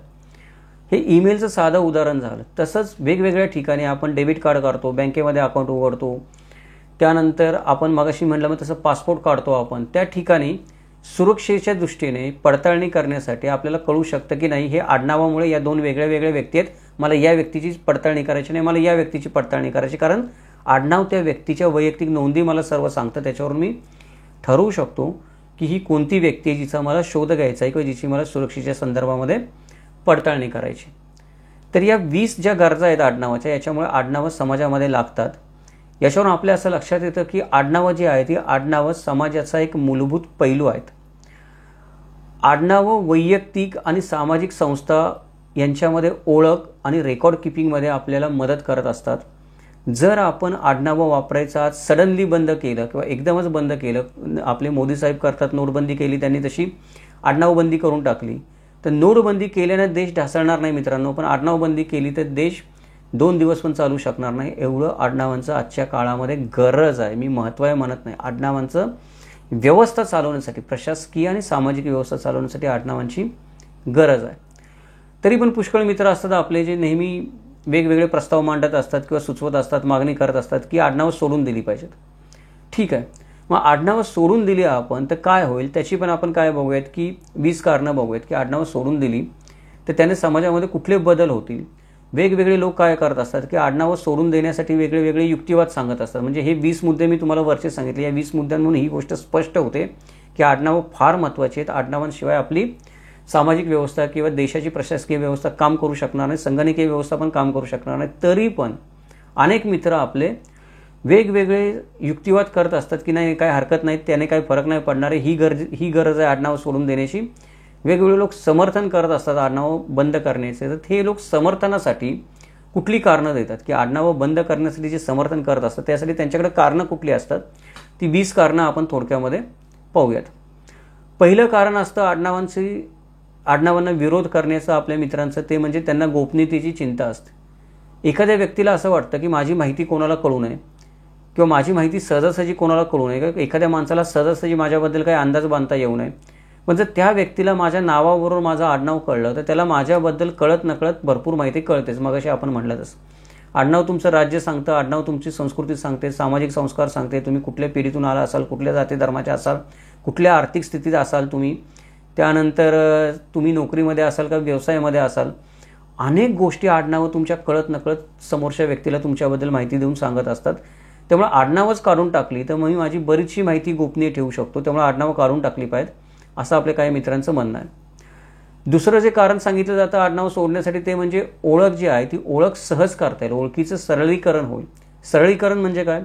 हे ईमेलचं साधं उदाहरण झालं. तसंच वेगवेगळ्या ठिकाणी आपण डेबिट कार्ड काढतो, बँकेमध्ये अकाउंट उघडतो, त्यानंतर आपण मगाशी म्हटलं मग तसं पासपोर्ट काढतो आपण. त्या ठिकाणी सुरक्षेच्या दृष्टीने पडताळणी करण्यासाठी आपल्याला कळू शकतं की नाही, हे आडनावामुळे या 2 वेगळ्या वेगळ्या व्यक्ती आहेत, मला या व्यक्तीची पडताळणी करायची नाही, मला या व्यक्तीची पडताळणी करायची. कारण आडनाव त्या व्यक्तीच्या वैयक्तिक नोंदी मला सर्व सांगतं. त्याच्यावरून मी ठरवू शकतो की ही कोणती व्यक्ती आहे जिचा मला शोध घ्यायचा आहे किंवा जिची मला सुरक्षेच्या संदर्भामध्ये पडताळणी करायची. तर या 20 ज्या गरजा आहेत आडनावाच्या, याच्यामुळे आडनावं समाजामध्ये लागतात. याच्यावरून आपल्या असं लक्षात येतं की आडनावं जी आहेत ती आडनावं समाजाचा एक मूलभूत पैलू आहेत. आडनावं वैयक्तिक आणि सामाजिक संस्था यांच्यामध्ये ओळख आणि रेकॉर्ड किपिंगमध्ये आपल्याला मदत करत असतात. जर आपण आडनावं वापरायचं आज सडनली बंद केलं किंवा एकदमच बंद केलं, आपले मोदी साहेब करतात, नोटबंदी केली त्यांनी, तशी आडनावबंदी करून टाकली, तर नोटबंदी केल्यानं देश ढासळणार नाही मित्रांनो, पण आडनावबंदी केली तर देश 2 दिवस पण चालू शकणार नाही. एवढं आडनावांचं आजच्या काळामध्ये गरज आहे. मी महत्त्व आहे म्हणत नाही, आडनावांचं व्यवस्था चालवण्यासाठी, प्रशासकीय आणि सामाजिक व्यवस्था चालवण्यासाठी आडनावांची गरज आहे. तरी पण पुष्कळ मित्र असतात आपले जे नेहमी वेगवेगळे प्रस्ताव मांडत असतात किंवा सुचवत असतात, मागणी करत असतात की आडनावं सोडून दिली पाहिजेत. ठीक आहे, मग आडनावं सोडून दिली आपण तर काय होईल, त्याची पण आपण काय बघूयात की 20 कारणं बघूयात की आडनावं सोडून दिली तर त्याने समाजामध्ये कुठले बदल होतील. वेगवेगळे लोक काय करत असतात की आडनावं सोडून देण्यासाठी वेगळे वेगळे युक्तिवाद सांगत असतात. म्हणजे हे 20 मुद्दे मी तुम्हाला वरचे सांगितले, या 20 मुद्द्यांमधून ही गोष्ट स्पष्ट होते की आडनावं फार महत्त्वाची आहेत. आडनावांशिवाय आपली सामाजिक व्यवस्था किंवा देशाची प्रशासकीय व्यवस्था काम करू शकणार नाही, संगणकीय व्यवस्था पण काम करू शकणार नाही. तरी पण अनेक मित्र आपले वेगवेगळे युक्तिवाद करत असतात की नाही काय हरकत नाही, त्याने काही फरक नाही पडणार आहे, ही गरज आहे आडनावं सोडून देण्याची. वेगवेगळे लोक समर्थन करत असतात आडनावं बंद करण्याचे, तर हे लोक समर्थनासाठी कुठली कारणं देतात की आडनावं बंद करण्यासाठी जे समर्थन करत असतात त्यासाठी त्यांच्याकडे कारणं कुठली असतात ती 20 कारणं आपण थोडक्यामध्ये पाहूयात. पहिलं कारण असतं आडनावांना विरोध करण्याचं आपल्या मित्रांचं, ते म्हणजे त्यांना गोपनीयतेची चिंता असते. एखाद्या व्यक्तीला असं वाटतं की माझी माहिती कोणाला कळू नये किंवा माझी माहिती सहजासहजी कोणाला कळू नये, किंवा एखाद्या माणसाला सहजासहजी माझ्याबद्दल काही अंदाज बांधता येऊ नये. पण जर त्या व्यक्तीला माझ्या नावाबरोबर माझं आडनाव कळलं तर त्याला माझ्याबद्दल कळत नकळत भरपूर माहिती कळतेच. मगाशी आपण म्हटलं तसं आडनाव तुमचं राज्य सांगतं, आडनाव तुमची संस्कृती सांगते, सामाजिक संस्कार सांगते, तुम्ही कुठल्या पिढीतून आला असाल, कुठल्या जाती धर्माचे असाल, कुठल्या आर्थिक स्थितीत असाल तुम्ही, त्यानंतर तुम्ही नोकरीमध्ये असाल का व्यवसायामध्ये असाल. अनेक गोष्टी आडनावं तुमच्या कळत नकळत समोरच्या व्यक्तीला तुमच्याबद्दल माहिती देऊन सांगत असतात. त्यामुळे आडनावच काढून टाकली तर मी माझी बरीचशी माहिती गोपनीय ठेवू शकतो, त्यामुळे आडनावं काढून टाकली पाहिजेत, असं आपल्या काही मित्रांचं म्हणणं आहे. दुसरं जे कारण सांगितलं जातं आडनाव सोडण्यासाठी ते म्हणजे ओळख जी आहे ती ओळख सहज करता येईल, ओळखीचं सरळीकरण होईल. सरळीकरण म्हणजे काय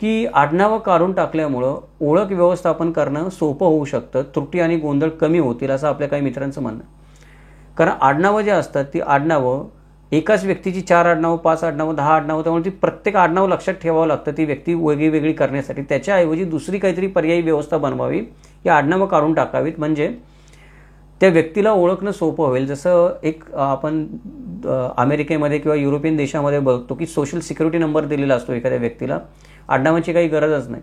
की आडनावं काढून टाकल्यामुळं ओळख व्यवस्थापन करणं सोपं होऊ शकतं, त्रुटी आणि गोंधळ कमी होतील, असं आपल्या काही मित्रांचं म्हणणं आहे. कारण आडनावं जे असतात ती आडनावं एकाच व्यक्तीची 4 आडनावं, 5 आडनावं, 10 आडनावं, त्यामुळे ती प्रत्येक आडनाव लक्षात ठेवावं लागतं ती व्यक्ती वेगळी वेगळी करण्यासाठी. त्याच्याऐवजी दुसरी काहीतरी पर्यायी व्यवस्था बनवावी, ही आडनावं काढून टाकावीत, म्हणजे त्या व्यक्तीला ओळखणं सोपं होईल. जसं एक आपण अमेरिकेमध्ये किंवा युरोपियन देशामध्ये बघतो की सोशल सिक्युरिटी नंबर दिलेला असतो एखाद्या व्यक्तीला, आडनावाची काही गरजच नाही.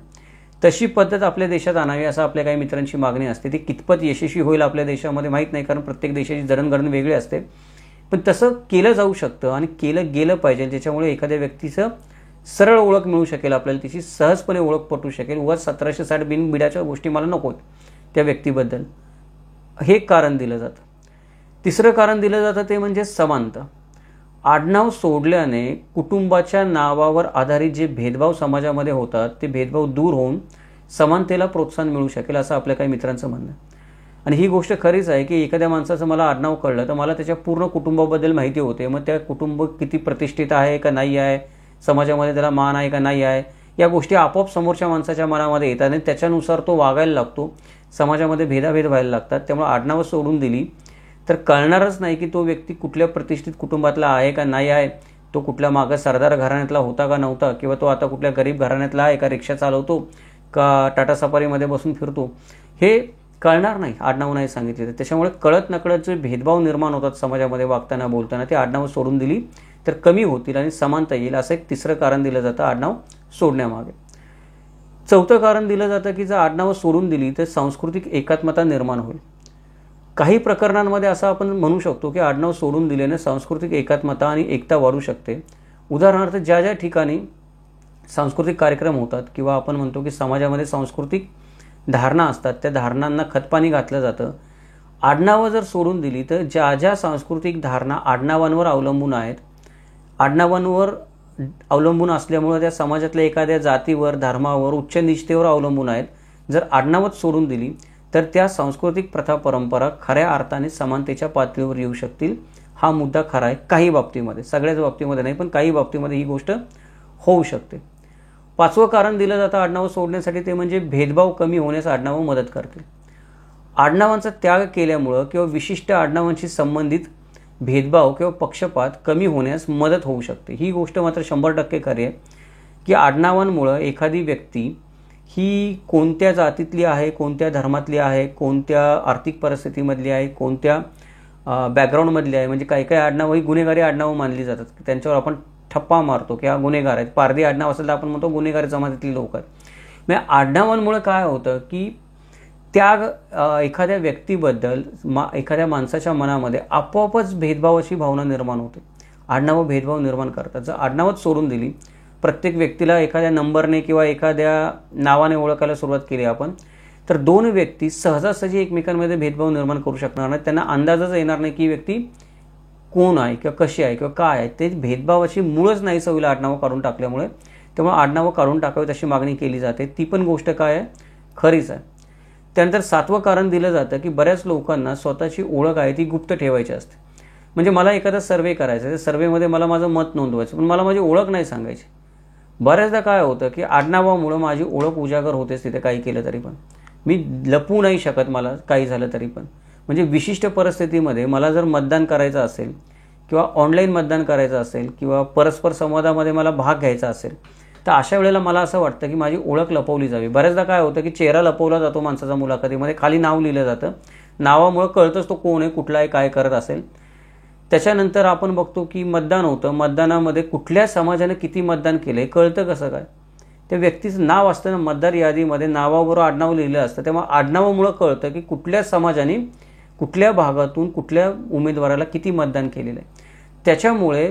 तशी पद्धत आपल्या देशात आणावी असं आपल्या काही मित्रांची मागणी असते. ती कितपत यशस्वी होईल आपल्या देशामध्ये माहीत नाही, कारण प्रत्येक देशाची जडणघडण वेगळी असते. पण तसं केलं जाऊ शकतं आणि केलं गेलं पाहिजे, ज्याच्यामुळे एखाद्या व्यक्तीचं सरळ ओळख मिळू शकेल, आपल्याला तिची सहजपणे ओळख पटू शकेल. उगाच 1760 बिनबिडाच्या गोष्टी मला नकोत त्या व्यक्तीबद्दल, हे एक कारण दिलं जातं. तिसरं कारण दिलं जातं ते म्हणजे समानता. आडनाव सोडल्याने कुटुंबाच्या नावावर आधारित जे भेदभाव समाजामध्ये होतात ते भेदभाव दूर होऊन समानतेला प्रोत्साहन मिळू शकेल, असं आपल्या काही मित्रांचं म्हणणं आहे. आणि ही गोष्ट खरीच आहे की एखाद्या माणसाचं मला आडनाव कळलं तर मला त्याच्या पूर्ण कुटुंबाबद्दल माहिती होते. मग त्या कुटुंब किती प्रतिष्ठित आहे का नाही आहे, समाजामध्ये त्याला मान आहे का नाही आहे, या गोष्टी आपोआप समोरच्या माणसाच्या मनामध्ये येतात आणि त्याच्यानुसार तो वागायला लागतो. समाजामध्ये भेदाभेद व्हायला लागतात. त्यामुळे आडनावं सोडून दिली तर कळणारच नाही की तो व्यक्ती कुठल्या प्रतिष्ठित कुटुंबातला आहे का नाही आहे, तो कुठल्या मागं सरदार घराण्यातला होता का नव्हता, किंवा तो आता कुठल्या गरीब घराण्यातला आहे का, रिक्षा चालवतो का टाटा सफारीमध्ये बसून फिरतो, हे कळणार नाही आडनाव नाही सांगितले तर. त्याच्यामुळे कळत नकळत जे भेदभाव निर्माण होतात समाजामध्ये वागताना बोलताना, ते आडनावं सोडून दिली तर कमी होतील आणि समानता येईल, असं एक तिसरं कारण दिलं जातं आडनाव सोडण्यामागे. चौथं कारण दिलं जातं की जर आडनावं सोडून दिली तर सांस्कृतिक एकात्मता निर्माण होईल. काही प्रकरणांमध्ये असं आपण म्हणू शकतो की आडनाव सोडून दिल्याने सांस्कृतिक एकात्मता आणि एकता वाढू शकते. उदाहरणार्थ ज्या ज्या ठिकाणी सांस्कृतिक कार्यक्रम होतात किंवा आपण म्हणतो की समाजामध्ये सांस्कृतिक धारणा असतात, त्या धारणांना खतपाणी घातलं जातं. आडनावं जर सोडून दिली तर ज्या ज्या सांस्कृतिक धारणा आडनावांवर अवलंबून आहेत, आडनावांवर अवलंबून असल्यामुळे त्या समाजातल्या एखाद्या जातीवर, धर्मावर, उच्चनिष्ठेवर अवलंबून आहेत, जर आडनावच सोडून दिली तर त्या सांस्कृतिक प्रथा परंपरा खऱ्या अर्थाने समानतेच्या पातळीवर येऊ शकतील. हा मुद्दा खरा आहे काही बाबतीमध्ये, सगळ्याच बाबतीमध्ये नाही, पण काही बाबतीमध्ये ही गोष्ट होऊ शकते. पाचवं कारण दिलं जातं आडनावं सोडण्यासाठी ते म्हणजे भेदभाव कमी होण्यास आडनावं मदत करतील. आडनावांचा त्याग केल्यामुळं किंवा विशिष्ट आडनावांशी संबंधित भेदभाव किंवा पक्षपात कमी होण्यास मदत होऊ शकते. ही गोष्ट मात्र 100% खरी आहे की आडनावांमुळं एखादी व्यक्ती ही कोणत्या जातीतली आहे, कोणत्या धर्मातली आहे, कोणत्या आर्थिक परिस्थितीमधली आहे, कोणत्या बॅकग्राऊंडमधली आहे, म्हणजे काही काही आडनावं ही गुन्हेगारी आडनावं मानली जातात, त्यांच्यावर आपण ठप्पा मारतो की हा गुन्हेगार आहेत. पारधी आडनाव असेल तर आपण म्हणतो गुन्हेगारी जमातीतली लोक आहेत. म्हणजे आडनावांमुळे काय होतं की त्याग एखाद्या व्यक्तीबद्दल एखाद्या माणसाच्या मनामध्ये आपोआपच भेदभावाची भावना निर्माण होते. आडनावं भेदभाव निर्माण करतात. जर आडनावच सोडून दिली, प्रत्येक व्यक्तीला एखाद्या नंबरने किंवा एखाद्या नावाने ओळखायला सुरुवात केली आपण, तर दोन व्यक्ती सहजासहजी एकमेकांमध्ये भेदभाव निर्माण करू शकणार नाही. त्यांना अंदाजच येणार नाही की व्यक्ती कोण आहे किंवा कशी आहे किंवा काय आहे. ते भेदभावाची मूळच नाही होईल आडनावं काढून टाकल्यामुळे. त्यामुळे आडनावं काढून टाकावीत अशी मागणी केली जाते. ती पण गोष्ट काय आहे, खरीच आहे. त्यानंतर 7वं कारण दिलं जातं की बऱ्याच लोकांना स्वतःची ओळख आहे ती गुप्त ठेवायची असते. म्हणजे मला एखादा सर्वे करायचा, त्या सर्वेमध्ये मला माझं मत नोंदवायचं, पण मला माझी ओळख नाही सांगायची. बऱ्याचदा काय होतं की आडनावामुळं माझी ओळख उजागर होतेच तिथे काही केलं तरी पण. मी लपवू नाही शकत मला काही झालं तरी पण. म्हणजे विशिष्ट परिस्थितीमध्ये मला जर मतदान करायचं असेल किंवा ऑनलाईन मतदान करायचं असेल किंवा परस्पर संवादामध्ये मला भाग घ्यायचा असेल तर अशा वेळेला मला असं वाटतं की माझी ओळख लपवली जावी. बऱ्याचदा काय होतं की चेहरा लपवला जातो माणसाचा मुलाखतीमध्ये, खाली नाव लिहिलं जातं, नावामुळं कळतंच तो कोण आहे, कुठला आहे, काय करत असेल. त्याच्यानंतर आपण बघतो की मतदान होतं, मतदानामध्ये कुठल्या समाजाने किती मतदान केलं हे कळतं कसं काय? त्या व्यक्तीचं नाव असतं ना मतदार यादीमध्ये, नावाबरोबर आडनाव लिहिलं असतं, तेव्हा आडनावामुळं कळतं की कुठल्या समाजाने कुठल्या भागातून कुठल्या उमेदवाराला किती मतदान केलेलं आहे. त्याच्यामुळे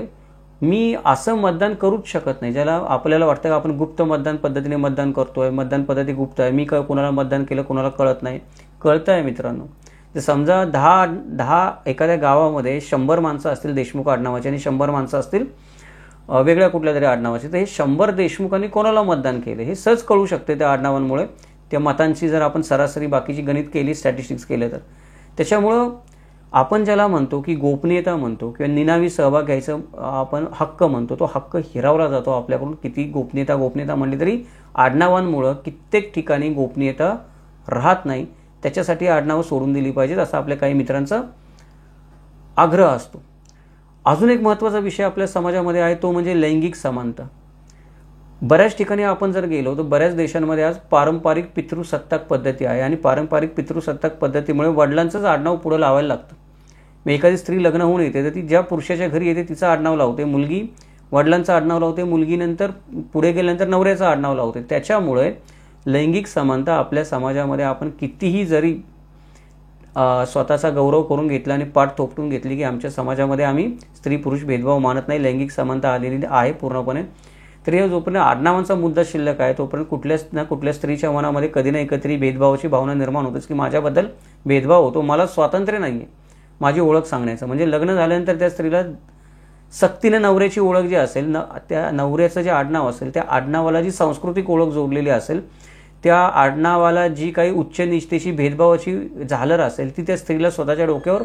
मी असं मतदान करूच शकत नाही ज्याला आपल्याला वाटतं की आपण गुप्त मतदान पद्धतीने मतदान करतोय, मतदान पद्धती गुप्त आहे, मी काय कोणाला मतदान केलं कोणाला कळत नाही. कळतं आहे मित्रांनो. तर समजा 10 एखाद्या गावामध्ये 100 माणसं असतील देशमुख आडनावाची आणि 100 माणसं असतील वेगळ्या कुठल्या तरी आडनावाची, तर हे 100 देशमुखांनी कोणाला मतदान केलं हे सहज कळू शकते त्या आडनावांमुळे, त्या मतांची जर आपण सरासरी बाकीची गणित केली, स्टॅटिस्टिक्स केले तर. त्याच्यामुळं आपण ज्याला म्हणतो की गोपनीयता म्हणतो किंवा निनावी सहभाग घ्यायचं आपण हक्क म्हणतो, तो हक्क हिरावला जातो आपल्याकडून. किती गोपनीयता म्हणली तरी आडनावांमुळं कित्येक ठिकाणी गोपनीयता राहत नाही. त्याच्यासाठी आडनावं सोडून दिली पाहिजेत असा आपल्या काही मित्रांचा आग्रह असतो. अजून एक महत्त्वाचा विषय आपल्या समाजामध्ये आहे तो म्हणजे लैंगिक समानता. बऱ्याच ठिकाणी आपण जर गेलो तर बऱ्याच देशांमध्ये आज पारंपरिक पितृसत्ताक पद्धती आहे आणि पारंपरिक पितृसत्ताक पद्धतीमुळे वडिलांचंच आडनाव पुढं लावायला लागतं. मग एखादी स्त्री लग्न होऊन येते तर ती ज्या पुरुषाच्या घरी येते तिचं आडनाव लावते, मुलगी वडिलांचं आडनाव लावते, मुलगी नंतर पुढे गेल्यानंतर नवऱ्याचं आडनाव लावते. त्याच्यामुळे लैंगिक समानता आपल्या समाजामध्ये आपण कितीही जरी स्वतःचा गौरव करून घेतला आणि पाठ थोपटून घेतली की आमच्या समाजामध्ये आम्ही स्त्री पुरुष भेदभाव मानत नाही, लैंगिक समानता आलेली आहे पूर्णपणे, तरी जोपर्यंत आडनावांचा मुद्दा शिल्लक आहे तोपर्यंत कुठल्याच ना कुठल्या स्त्रीच्या मनामध्ये कधी ना एकतरी भेदभावाची भावना निर्माण होतेच की माझ्याबद्दल भेदभाव होतो, मला स्वातंत्र्य नाही आहे माझी ओळख सांगण्याचं. म्हणजे लग्न झाल्यानंतर त्या स्त्रीला सक्तीने नवऱ्याची ओळख जी असेल त्या नवऱ्याचं जे आडनाव असेल त्या आडनावाला जी सांस्कृतिक ओळख जोडलेली असेल, त्या आडनावाला जी काही उच्च निष्ठेची भेदभावाची झालर असेल ती त्या स्त्रीला स्वतःच्या डोक्यावर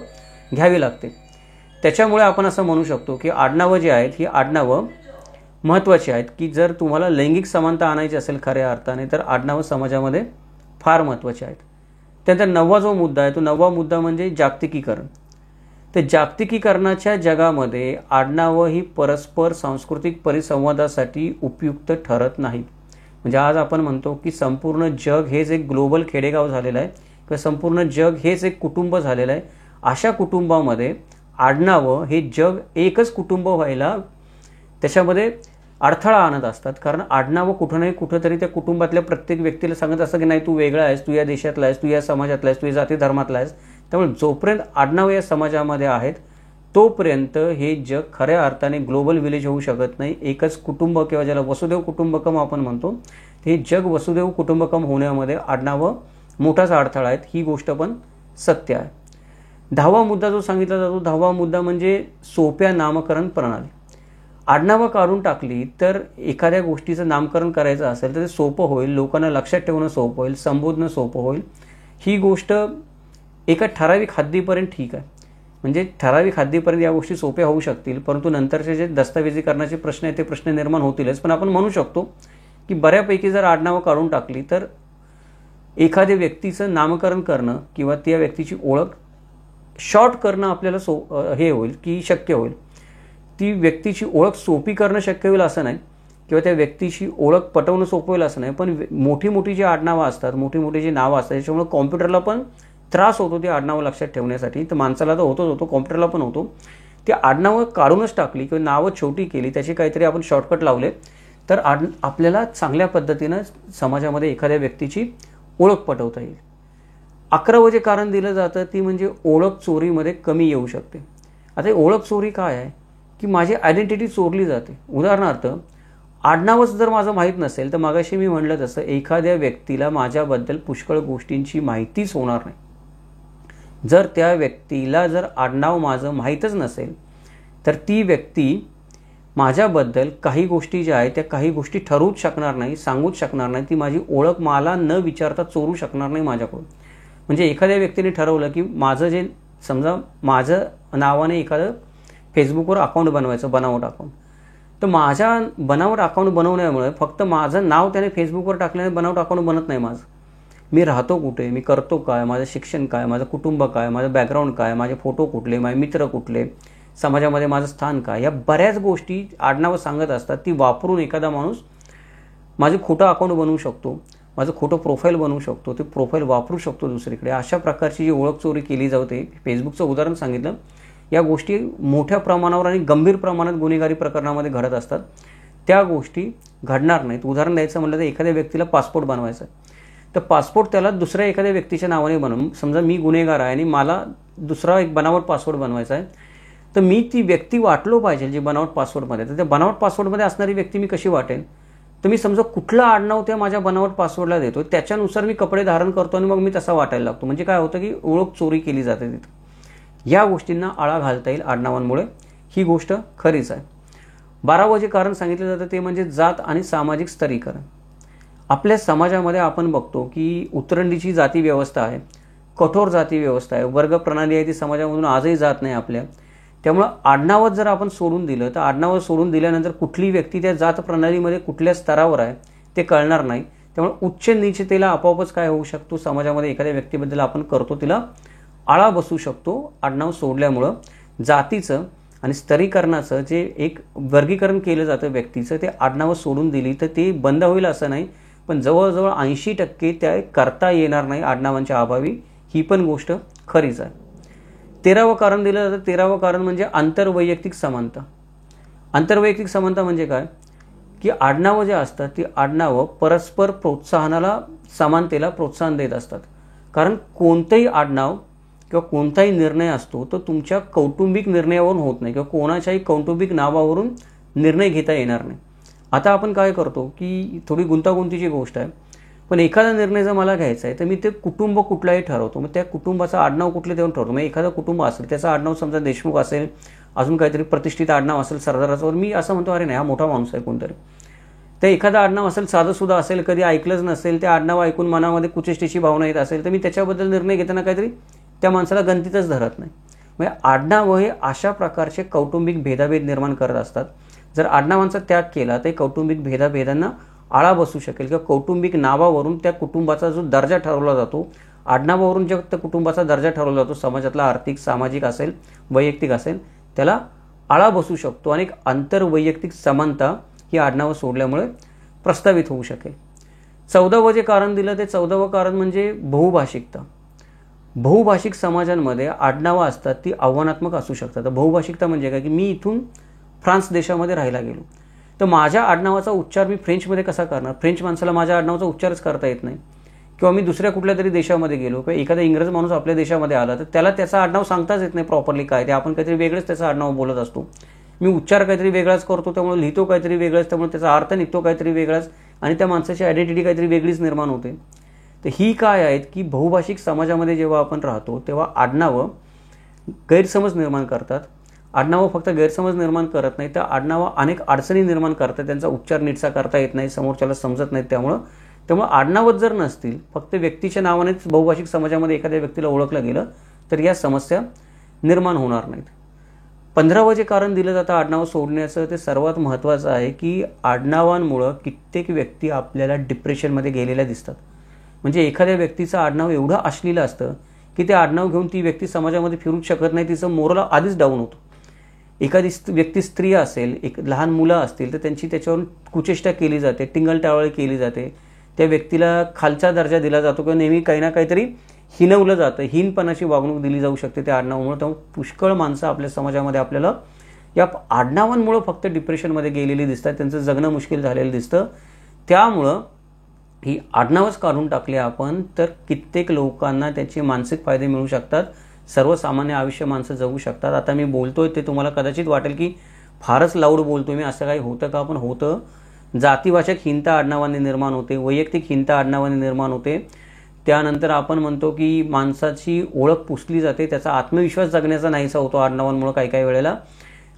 घ्यावी लागते. त्याच्यामुळे आपण असं म्हणू शकतो की आडनावं जी आहेत ही आडनावं महत्त्वाची आहेत की जर तुम्हाला लैंगिक समानता आणायची असेल खऱ्या अर्थाने तर आडनावं समाजामध्ये फार महत्त्वाची आहेत. त्यानंतर 9वा जो मुद्दा आहे तो 9वा मुद्दा म्हणजे जागतिकीकरण. तर जागतिकीकरणाच्या जगामध्ये आडनावं ही परस्पर सांस्कृतिक परिसंवादासाठी उपयुक्त ठरत नाहीत. म्हणजे आज आपण म्हणतो की संपूर्ण जग हेच एक ग्लोबल खेडेगाव झालेलं आहे किंवा संपूर्ण जग हेच एक कुटुंब झालेलं आहे. अशा कुटुंबामध्ये आडनावं हे जग एकच कुटुंब व्हायला त्याच्यामध्ये अडथळा आणत असतात. कारण आडनावं कुठं नाही कुठंतरी त्या कुटुंबातल्या प्रत्येक व्यक्तीला सांगत असतं की नाही तू वेगळा आहेस, तू या देशातला आहेस, तू या समाजातला आहेस, तू या जाती धर्मातला आहेस. त्यामुळे जोपर्यंत आडनावं या समाजामध्ये आहेत तोपर्यंत हे जग खऱ्या अर्थाने ग्लोबल विलेज होऊ शकत नाही. एकच कुटुंब किंवा ज्याला वसुदेव कुटुंबकम आपण म्हणतो हे जग वसुदेव कुटुंबकम होण्यामध्ये आडनावं मोठाच अडथळा आहेत, ही गोष्ट पण सत्य आहे. 10वा मुद्दा जो सांगितला जातो 10वा मुद्दा म्हणजे सोप्या नामकरण प्रणाली. आडनावं काढून टाकली तर एखाद्या गोष्टीचं नामकरण करायचं असेल तर ते सोपं होईल, लोकांना लक्षात ठेवणं सोपं होईल, संबोधणं सोपं होईल. ही गोष्ट एका ठराविक हद्दीपर्यंत ठीक आहे, म्हणजे ठराविक हद्दीपर्यंत या गोष्टी सोप्या होऊ शकतील, परंतु नंतरचे जे दस्तऐवजीकरणाचे प्रश्न आहेत ते प्रश्न निर्माण होतीलच. पण आपण म्हणू शकतो की बऱ्यापैकी जर आडनावं काढून टाकली तर एखाद्या व्यक्तीचं नामकरण करणं किंवा त्या व्यक्तीची ओळख शॉर्ट करणं आपल्याला हे होईल की शक्य होईल. ती व्यक्तीची ओळख सोपी करणं शक्य होईल असं नाही किंवा त्या व्यक्तीची ओळख पटवणं सोपं होईल असं नाही, पण मोठी जी आडनावं असतात, मोठी जी नावं असतात त्याच्यामुळे कॉम्प्युटरला पण त्रास होतो ती आडनावं लक्षात ठेवण्यासाठी. तर माणसाला तर होतो कॉम्प्युटरला पण होतो. ती आडनावं काढूनच टाकली किंवा नावं छोटी केली, त्याचे काहीतरी आपण शॉर्टकट लावले तर आपल्याला चांगल्या पद्धतीनं समाजामध्ये एखाद्या व्यक्तीची ओळख पटवता येईल. 11वं जे कारण दिलं जातं ती म्हणजे ओळख चोरीमध्ये कमी येऊ शकते. आता ओळख चोरी काय आहे की माझी आयडेंटिटी चोरली जाते. उदाहरणार्थ आडनावच जर माझं माहीत नसेल तर मागाशी मी म्हणलं तसं एखाद्या व्यक्तीला माझ्याबद्दल पुष्कळ गोष्टींची माहितीच होणार नाही. जर त्या व्यक्तीला जर आडनाव माझं माहीतच नसेल तर ती व्यक्ती माझ्याबद्दल काही गोष्टी ज्या आहेत त्या काही गोष्टी ठरवूच शकणार नाही, सांगूच शकणार नाही. ती माझी ओळख मला न विचारता चोरू शकणार नाही माझ्याकडून. म्हणजे एखाद्या व्यक्तीने ठरवलं की माझं जे समजा माझं नावाने एखादं फेसबुकवर अकाउंट बनवायचं, बनावट अकाउंट, तर माझ्या बनावट अकाउंट बनवण्यामुळे फक्त माझं नाव त्याने फेसबुकवर टाकल्याने बनावट अकाउंट बनत नाही माझं. मी राहतो कुठे, मी करतो काय, माझं शिक्षण काय, माझं कुटुंब काय, माझं बॅकग्राऊंड काय, माझे फोटो कुठले, माझे मित्र कुठले, समाजामध्ये माझं स्थान काय, या बऱ्याच गोष्टी आडनावं सांगत असतात. ती वापरून एखादा माणूस माझं खोटं अकाउंट बनवू शकतो, माझं खोटं प्रोफाईल बनवू शकतो, ते प्रोफाईल वापरू शकतो दुसरीकडे. अशा प्रकारची जी ओळख चोरी केली जाते, फेसबुकचं उदाहरण सांगितलं, या गोष्टी मोठ्या प्रमाणावर आणि गंभीर प्रमाणात गुन्हेगारी प्रकरणामध्ये घडत असतात. त्या गोष्टी घडणार नाहीत. उदाहरण द्यायचं म्हटलं तर एखाद्या व्यक्तीला पासपोर्ट बनवायचा आहे, तर पासपोर्ट त्याला दुसऱ्या एखाद्या व्यक्तीच्या नावाने बनवून, समजा मी गुन्हेगार आहे आणि मला दुसरा एक बनावट पासपोर्ट बनवायचा आहे, तर मी ती व्यक्ती वाटलो पाहिजे जी बनावट पासपोर्टमध्ये. तर त्या बनावट पासपोर्टमध्ये असणारी व्यक्ती मी कशी वाटेल? तर मी समजा कुठला आडनाव त्या माझ्या बनावट पासपोर्टला देतो, त्याच्यानुसार मी कपडे धारण करतो आणि मग मी तसा वाटायला लागतो. म्हणजे काय होतं की ओळख चोरी केली जाते तिथं. या गोष्टींना आळा घालता येईल आडनावांमुळे, ही गोष्ट खरीच आहे. 12वं जे कारण सांगितलं जातं ते म्हणजे जात आणि सामाजिक स्तरीकरण. आपल्या समाजामध्ये आपण बघतो की उतरंडीची जाती व्यवस्था आहे, कठोर जाती व्यवस्था आहे, वर्ग प्रणाली आहे, ती समाजामधून आजही जात नाही आपल्या. त्यामुळं आडनावच जर आपण सोडून दिलं तर आडनावं सोडून दिल्यानंतर कुठली व्यक्ती त्या जात प्रणालीमध्ये कुठल्या स्तरावर आहे ते कळणार नाही. त्यामुळे उच्च नीचतेला आपोआपच काय होऊ शकतो, समाजामध्ये एखाद्या व्यक्तीबद्दल आपण करतो तिला आळा बसू शकतो आडनाव सोडल्यामुळं. जातीचं आणि स्तरीकरणाचं जे एक वर्गीकरण केलं जातं व्यक्तीचं, ते आडनावं सोडून दिली तर ते बंद होईल असं नाही, पण जवळजवळ 80% त्या करता येणार नाही आडनावांच्या अभावी. ही पण गोष्ट खरीच आहे. 13वं कारण दिलं जातं. 13वं कारण म्हणजे आंतरवैयक्तिक समानता. आंतरवैयक्तिक समानता म्हणजे काय की आडनावं जे असतात ती आडनावं परस्पर प्रोत्साहनाला, समानतेला प्रोत्साहन देत असतात. कारण कोणतंही आडनाव किंवा कोणताही निर्णय असतो तो तुमच्या कौटुंबिक निर्णयावरून होत नाही किंवा कोणाच्याही कौटुंबिक नावावरून निर्णय घेता येणार नाही. आता आपण काय करतो की थोडी गुंतागुंतीची गोष्ट आहे, पण एखादा निर्णय जर मला घ्यायचा आहे तर मी ते कुटुंब कुठलाही ठरवतो. मग त्या कुटुंबाचं आडनाव कुठले देऊन ठरवतो. मग एखादं कुटुंब असेल, त्याचं आडनाव समजा देशमुख असेल, अजून काहीतरी प्रतिष्ठित आडनाव असेल सरदाराचं, मी असं म्हणतो अरे नाही हा मोठा माणूस आहे कोणतरी. तर एखादं आडनाव असेल साधंसुद्धा असेल, कधी ऐकलंच नसेल, त्या आडनाव ऐकून मनामध्ये कुचेष्टेची भावना येत असेल, तर मी त्याच्याबद्दल निर्णय घेताना काहीतरी त्या माणसाला गणतीतच धरत नाही. म्हणजे आडनाव हे अशा प्रकारचे कौटुंबिक भेदाभेद निर्माण करत असतात. जर आडनावांचा त्याग केला तर कौटुंबिक भेदाभेदांना आळा बसू शकेल किंवा कौटुंबिक नावावरून त्या कुटुंबाचा जो दर्जा ठरवला जातो, आडनावावरून जो त्या कुटुंबाचा दर्जा ठरवला जातो, समाजातला आर्थिक, सामाजिक असेल, वैयक्तिक असेल, त्याला आळा बसू शकतो. आणि एक आंतरवैयक्तिक समानता ही आडनावं सोडल्यामुळे प्रस्तावित होऊ शकेल. 14वं जे कारण दिलं ते 14वं कारण म्हणजे बहुभाषिकता. बहुभाषिक समाजांमध्ये आडनावं असतात ती आव्हानात्मक असू शकतात. बहुभाषिकता म्हणजे काय की मी इथून फ्रान्स देशामध्ये राहायला गेलो, तर माझ्या आडनावाचा उच्चार मी फ्रेंचमध्ये कसा करणार? फ्रेंच माणसाला माझ्या आडनावाचा उच्चारच करता येत नाही. किंवा मी दुसऱ्या कुठल्या तरी देशामध्ये गेलो किंवा एखादा इंग्रज माणूस आपल्या देशामध्ये आला तर त्याला त्याचा आडनाव सांगताच येत नाही प्रॉपरली काय ते. आपण काहीतरी वेगळंच त्याचं आडनाव बोलत असतो. मी उच्चार काहीतरी वेगळाच करतो, त्यामुळे लिहितो काहीतरी वेगळाच, त्यामुळे त्याचा अर्थ निघतो काहीतरी वेगळाच आणि त्या माणसाची आयडेंटिटी काहीतरी वेगळीच निर्माण होते. तर ही काय आहेत की बहुभाषिक समाजामध्ये जेव्हा आपण राहतो तेव्हा आडनावं गैरसमज निर्माण करतात. आडनावं फक्त गैरसमज निर्माण करत नाही तर आडनावं अनेक अडचणी निर्माण करतात. त्यांचा उच्चार नीटसा करता येत नाही, समोरच्याला समजत नाही. त्यामुळं आडनावच जर नसतील, फक्त व्यक्तीच्या नावानेच बहुभाषिक समाजामध्ये एखाद्या व्यक्तीला ओळखलं गेलं तर या समस्या निर्माण होणार नाहीत. 15वं जे कारण दिलं जातं आडनावं सोडण्याचं ते सर्वात महत्त्वाचं आहे की आडनावांमुळं कित्येक व्यक्ती आपल्याला डिप्रेशनमध्ये गेलेल्या दिसतात. म्हणजे एखाद्या व्यक्तीचं आडनाव एवढं अश्लील असतं की ते आडनाव घेऊन ती व्यक्ती समाजामध्ये फिरूच शकत नाही, तिचं मोरल आधीच डाऊन होतं. एखादी व्यक्ती स्त्री असेल, एक लहान मुलं असतील तर त्यांची त्याच्यावरून कुचेष्टा केली जाते, टिंगलटावळी केली जाते, त्या व्यक्तीला खालचा दर्जा दिला जातो किंवा नेहमी काही ना काहीतरी हिनवलं जातं, हीनपणाची वागणूक दिली जाऊ शकते त्या आडनावामुळे. त्यामुळे पुष्कळ माणसं आपल्या समाजामध्ये आपल्याला या आडनावांमुळे फक्त डिप्रेशनमध्ये गेलेली दिसतात, त्यांचं जगणं मुश्किल झालेलं दिसतं. त्यामुळं ही आडनावच काढून टाकली आपण तर कित्येक लोकांना त्याचे मानसिक फायदे मिळू शकतात, सर्वसामान्य आयुष्य माणसं जगू शकतात. आता मी बोलतोय ते तुम्हाला कदाचित वाटेल की फारच लाऊड बोलतोय मी, असं काही होतं का? पण होतं. जातीवाचक हिंता आडनावांनी निर्माण होते, वैयक्तिक हिंता आडनावांनी निर्माण होते. त्यानंतर आपण म्हणतो की माणसाची ओळख पुसली जाते, त्याचा आत्मविश्वास जगण्याचा नाहीसा होतो आडनावांमुळे. काही काही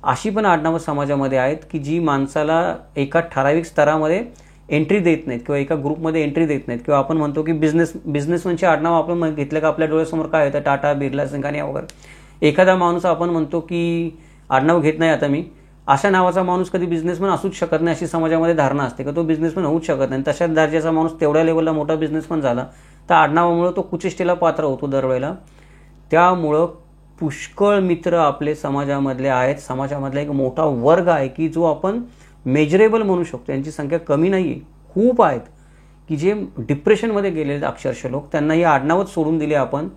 अशी पण आडनावं समाजामध्ये आहेत की जी माणसाला एका ठराविक स्तरामध्ये एंट्री देत नाहीत किंवा एका ग्रुपमध्ये एंट्री देत नाहीत. किंवा आपण म्हणतो की बिझनेसमनचे आडनाव आपण घेतलं का आपल्या डोळ्यासमोर काय येतं? टाटा, बिर्ला, सिंघानिया वगैरे. एखादा माणूस आपण म्हणतो की आडनाव घेत नाही आता मी, अशा नावाचा माणूस कधी बिझनेसमन असूच शकत नाही अशी समाजामध्ये धारणा असते का तो बिझनेसमन होऊच शकत नाही. तशाच दर्जाचा माणूस तेवढ्या लेवलला मोठा बिझनेसमन झाला तर आडनावामुळे तो कुचेष्टेला पात्र होतो दरवेळेला. त्यामुळं पुष्कळ मित्र आपले समाजामधले आहेत. समाजामधला एक मोठा वर्ग आहे की जो आपण मेजरेबल म्हणू शकतो, यांची संख्या कमी नाही आहे, खूप आहेत की जे डिप्रेशनमध्ये गेलेले अक्षरशः लोक, त्यांना ही आडनावच सोडून दिली आपण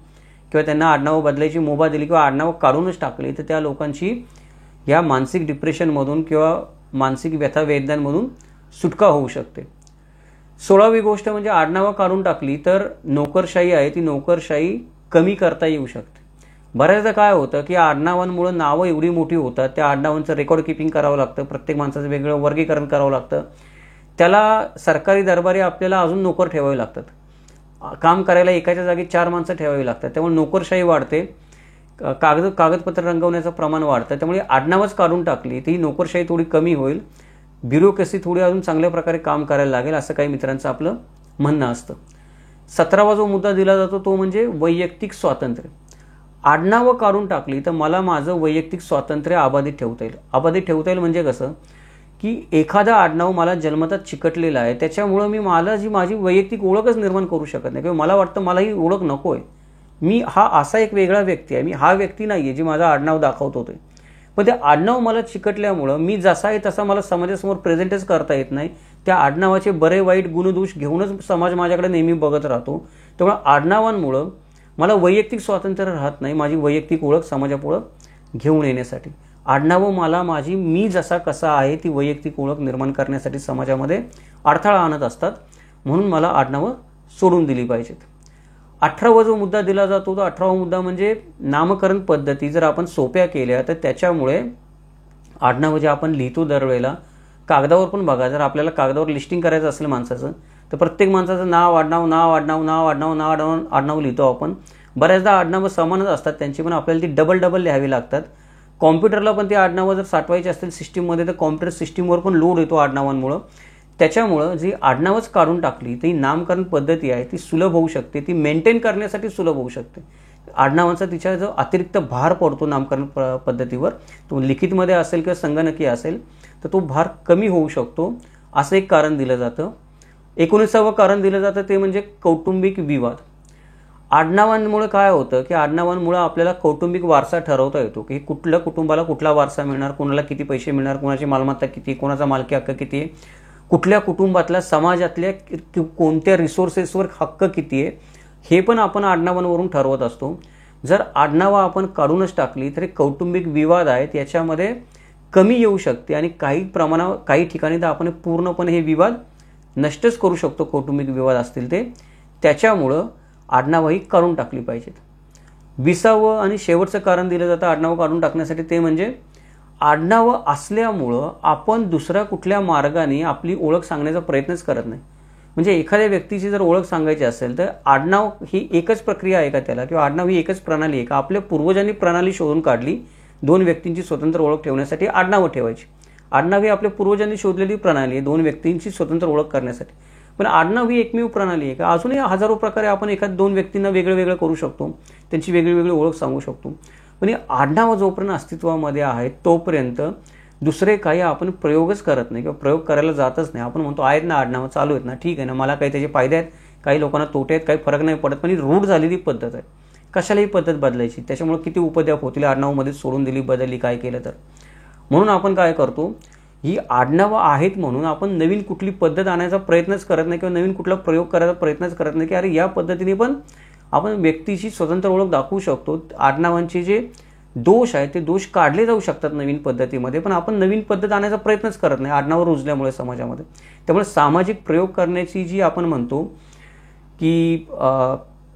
किंवा त्यांना आडनावं बदलायची मुभा दिली किंवा आडनावं काढूनच टाकली, तर त्या लोकांची या मानसिक डिप्रेशनमधून किंवा मानसिक व्यथा वेदनांमधून सुटका होऊ शकते. 16वी गोष्ट म्हणजे आडनावं काढून टाकली तर नोकरशाही आहे ती नोकरशाही कमी करता येऊ शकते. बऱ्याचदा काय होतं की आडनावांमुळे नावं एवढी मोठी होतात, त्या आडनावांचं रेकॉर्ड किपिंग करावं लागतं, प्रत्येक माणसाचं वेगळं वर्गीकरण करावं लागतं, त्याला सरकारी दरबारी आपल्याला अजून नोकर ठेवावे लागतात, काम करायला एकाच्या जागी 4 माणसं ठेवावी लागतात, त्यामुळे नोकरशाही वाढते, कागदपत्र रंगवण्याचं प्रमाण वाढतं. त्यामुळे आडनावच काढून टाकली ती नोकरशाही थोडी कमी होईल, ब्युरोक्रेसी थोडी अजून चांगल्या प्रकारे काम करायला लागेल, असं काही मित्रांचं आपलं म्हणणं असतं. 17वा जो मुद्दा दिला जातो तो म्हणजे वैयक्तिक स्वातंत्र्य. आडनावं काढून टाकली तर मला माझं वैयक्तिक स्वातंत्र्य अबाधित ठेवता येईल. अबाधित ठेवता येईल म्हणजे कसं की एखादं आडनाव मला जन्मतःच चिकटलेलं आहे, त्याच्यामुळं मी मला जी माझी वैयक्तिक ओळखच निर्माण करू शकत नाही किंवा मला वाटतं मला ही ओळख नको आहे, मी हा असा एक वेगळा व्यक्ती आहे, मी हा व्यक्ती नाही आहे जी माझं आडनाव दाखवत होते. पण ते आडनाव मला चिकटल्यामुळं मी जसा आहे तसा मला समाजासमोर प्रेझेंटच करता येत नाही. त्या आडनावाचे बरे वाईट गुणदोष घेऊनच समाज माझ्याकडे नेहमी बघत राहतो. त्यामुळे आडनावांमुळं मला वैयक्तिक स्वातंत्र्य राहत नाही, माझी वैयक्तिक ओळख समाजापुढं घेऊन येण्यासाठी. आडनावं मला माझी मी जसा कसा आहे ती वैयक्तिक ओळख निर्माण करण्यासाठी समाजामध्ये अडथळा आणत असतात, म्हणून मला आडनावं सोडून दिली पाहिजेत. 18वा जो मुद्दा दिला जातो तो 18वा मुद्दा म्हणजे नामकरण पद्धती जर आपण सोप्या केल्या तर त्याच्यामुळे आडनावं जे आपण लिहितो दरवेळेला कागदावर पण बघा, जर आपल्याला कागदावर लिस्टिंग करायचं असेल माणसाचं तर प्रत्येक माणसाचं नाव आडनाव नाव आडनाव नाव आडनाव नाव आडनाव आडनाव लिहितो आपण. बऱ्याचदा आडनावं समानच असतात त्यांची, पण आपल्याला ती डबल लिहावी लागतात. कॉम्प्युटरला पण ती आडनावं जर साठवायची असतील सिस्टीममध्ये तर कॉम्प्युटर सिस्टीमवर पण लोड येतो आडनावांमुळं. त्याच्यामुळं जी आडनावच काढून टाकली ती नामकरण पद्धती आहे ती सुलभ होऊ शकते, ती मेंटेन करण्यासाठी सुलभ होऊ शकते. आडनावांचा तिच्या जो अतिरिक्त भार पडतो नामकरण पद्धतीवर, तो लिखितमध्ये असेल किंवा संगणकीय असेल तर तो भार कमी होऊ शकतो, असं एक कारण दिलं जातं. 19वं कारण दिलं जातं ते म्हणजे कौटुंबिक विवाद. आडनावांमुळे काय होतं की आडनावांमुळे आपल्याला कौटुंबिक वारसा ठरवता येतो की कुठल्या कुटुंबाला कुठला वारसा मिळणार, कोणाला किती पैसे मिळणार, कोणाची मालमत्ता किती, कोणाचा मालकी हक्क किती आहे, कुठल्या कुटुंबातल्या समाजातल्या कोणत्या रिसोर्सेसवर हक्क किती आहे, हे पण आपण आडनावांवरून ठरवत असतो. जर आडनावं आपण काढूनच टाकली तरी कौटुंबिक विवाद आहेत याच्यामध्ये कमी येऊ शकते आणि काही ठिकाणी तर आपण पूर्णपणे हे विवाद नष्टच करू शकतो. कौटुंबिक विवाद असतील ते, त्याच्यामुळं आडनावंही काढून टाकली पाहिजेत. 20वं आणि शेवटचं कारण दिलं जातं आडनावं काढून टाकण्यासाठी ते म्हणजे आडनावं असल्यामुळं आपण दुसऱ्या कुठल्या मार्गाने आपली ओळख सांगण्याचा प्रयत्नच करत नाही. म्हणजे एखाद्या व्यक्तीची जर ओळख सांगायची असेल तर आडनाव ही एकच प्रक्रिया आहे का त्याला, किंवा आडनाव ही एकच प्रणाली आहे का? आपल्या पूर्वजांनी प्रणाली शोधून काढली 2 व्यक्तींची स्वतंत्र ओळख ठेवण्यासाठी आडनावं ठेवायची. आडनाव ही आपल्या पूर्वजांनी शोधलेली प्रणाली आहे 2 व्यक्तींची स्वतंत्र ओळख करण्यासाठी. पण आडनाव ही एकमेव प्रणाली आहे का? अजूनही हजारो प्रकारे आपण एखाद्या 2 व्यक्तींना वेगळं करू शकतो, त्यांची वेगळी ओळख सांगू शकतो. पण हे आडनाव जोपर्यंत अस्तित्वामध्ये आहे तोपर्यंत दुसरे काही आपण प्रयोगच करत नाही किंवा प्रयोग करायला जातच नाही. आपण म्हणतो आहेत ना आडनावं, चालू आहेत ना, ठीक आहे ना, मला काही त्याचे फायदे आहेत, काही लोकांना तोटे आहेत, काही फरक नाही पडत, पण ही रूढ झालेली पद्धत आहे. कशाला ही पद्धत बदलायची? त्याच्यामुळे किती उपद्व्याप होतील, आडनावमध्ये सोडून दिली, बदलली, काय केलं तर. म्हणून आपण काय करतो, ही आडनावं आहेत म्हणून आपण नवीन कुठली पद्धत आणायचा प्रयत्नच करत नाही किंवा नवीन कुठला प्रयोग करायचा प्रयत्नच करत नाही की अरे या पद्धतीने पण आपण व्यक्तीची स्वतंत्र ओळख दाखवू शकतो. आडनावांचे जे दोष आहेत ते दोष काढले जाऊ शकतात नवीन पद्धतीमध्ये, पण आपण नवीन पद्धत आणायचा प्रयत्नच करत नाही आडनावं रुजल्यामुळे समाजामध्ये. त्यामुळे सामाजिक प्रयोग करण्याची जी आपण म्हणतो की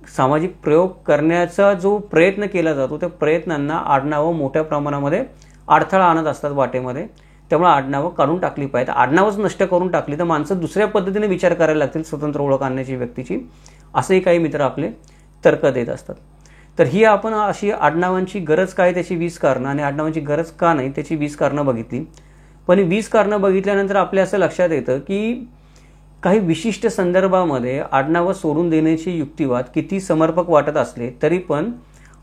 सामाजिक प्रयोग करण्याचा जो प्रयत्न केला जातो त्या प्रयत्नांना आडनावं मोठ्या प्रमाणामध्ये अडथळा आणत असतात वाटेमध्ये. त्यामुळे आडनावं काढून टाकली पाहिजेत. आडनावच नष्ट करून टाकली तर माणसं दुसऱ्या पद्धतीने विचार करायला लागतील स्वतंत्र ओळख आणण्याची व्यक्तीची, असेही काही मित्र आपले तर्क देत असतात. तर ही आपण अशी आडनावांची गरज काय त्याची 20 कारणं आणि आडनावांची गरज का नाही त्याची 20 कारणं बघितली. पण 20 कारणं बघितल्यानंतर आपल्या असं लक्षात येतं की काही विशिष्ट संदर्भामध्ये आडनावं सोडून देण्याची युक्तिवाद किती समर्पक वाटत असले तरी पण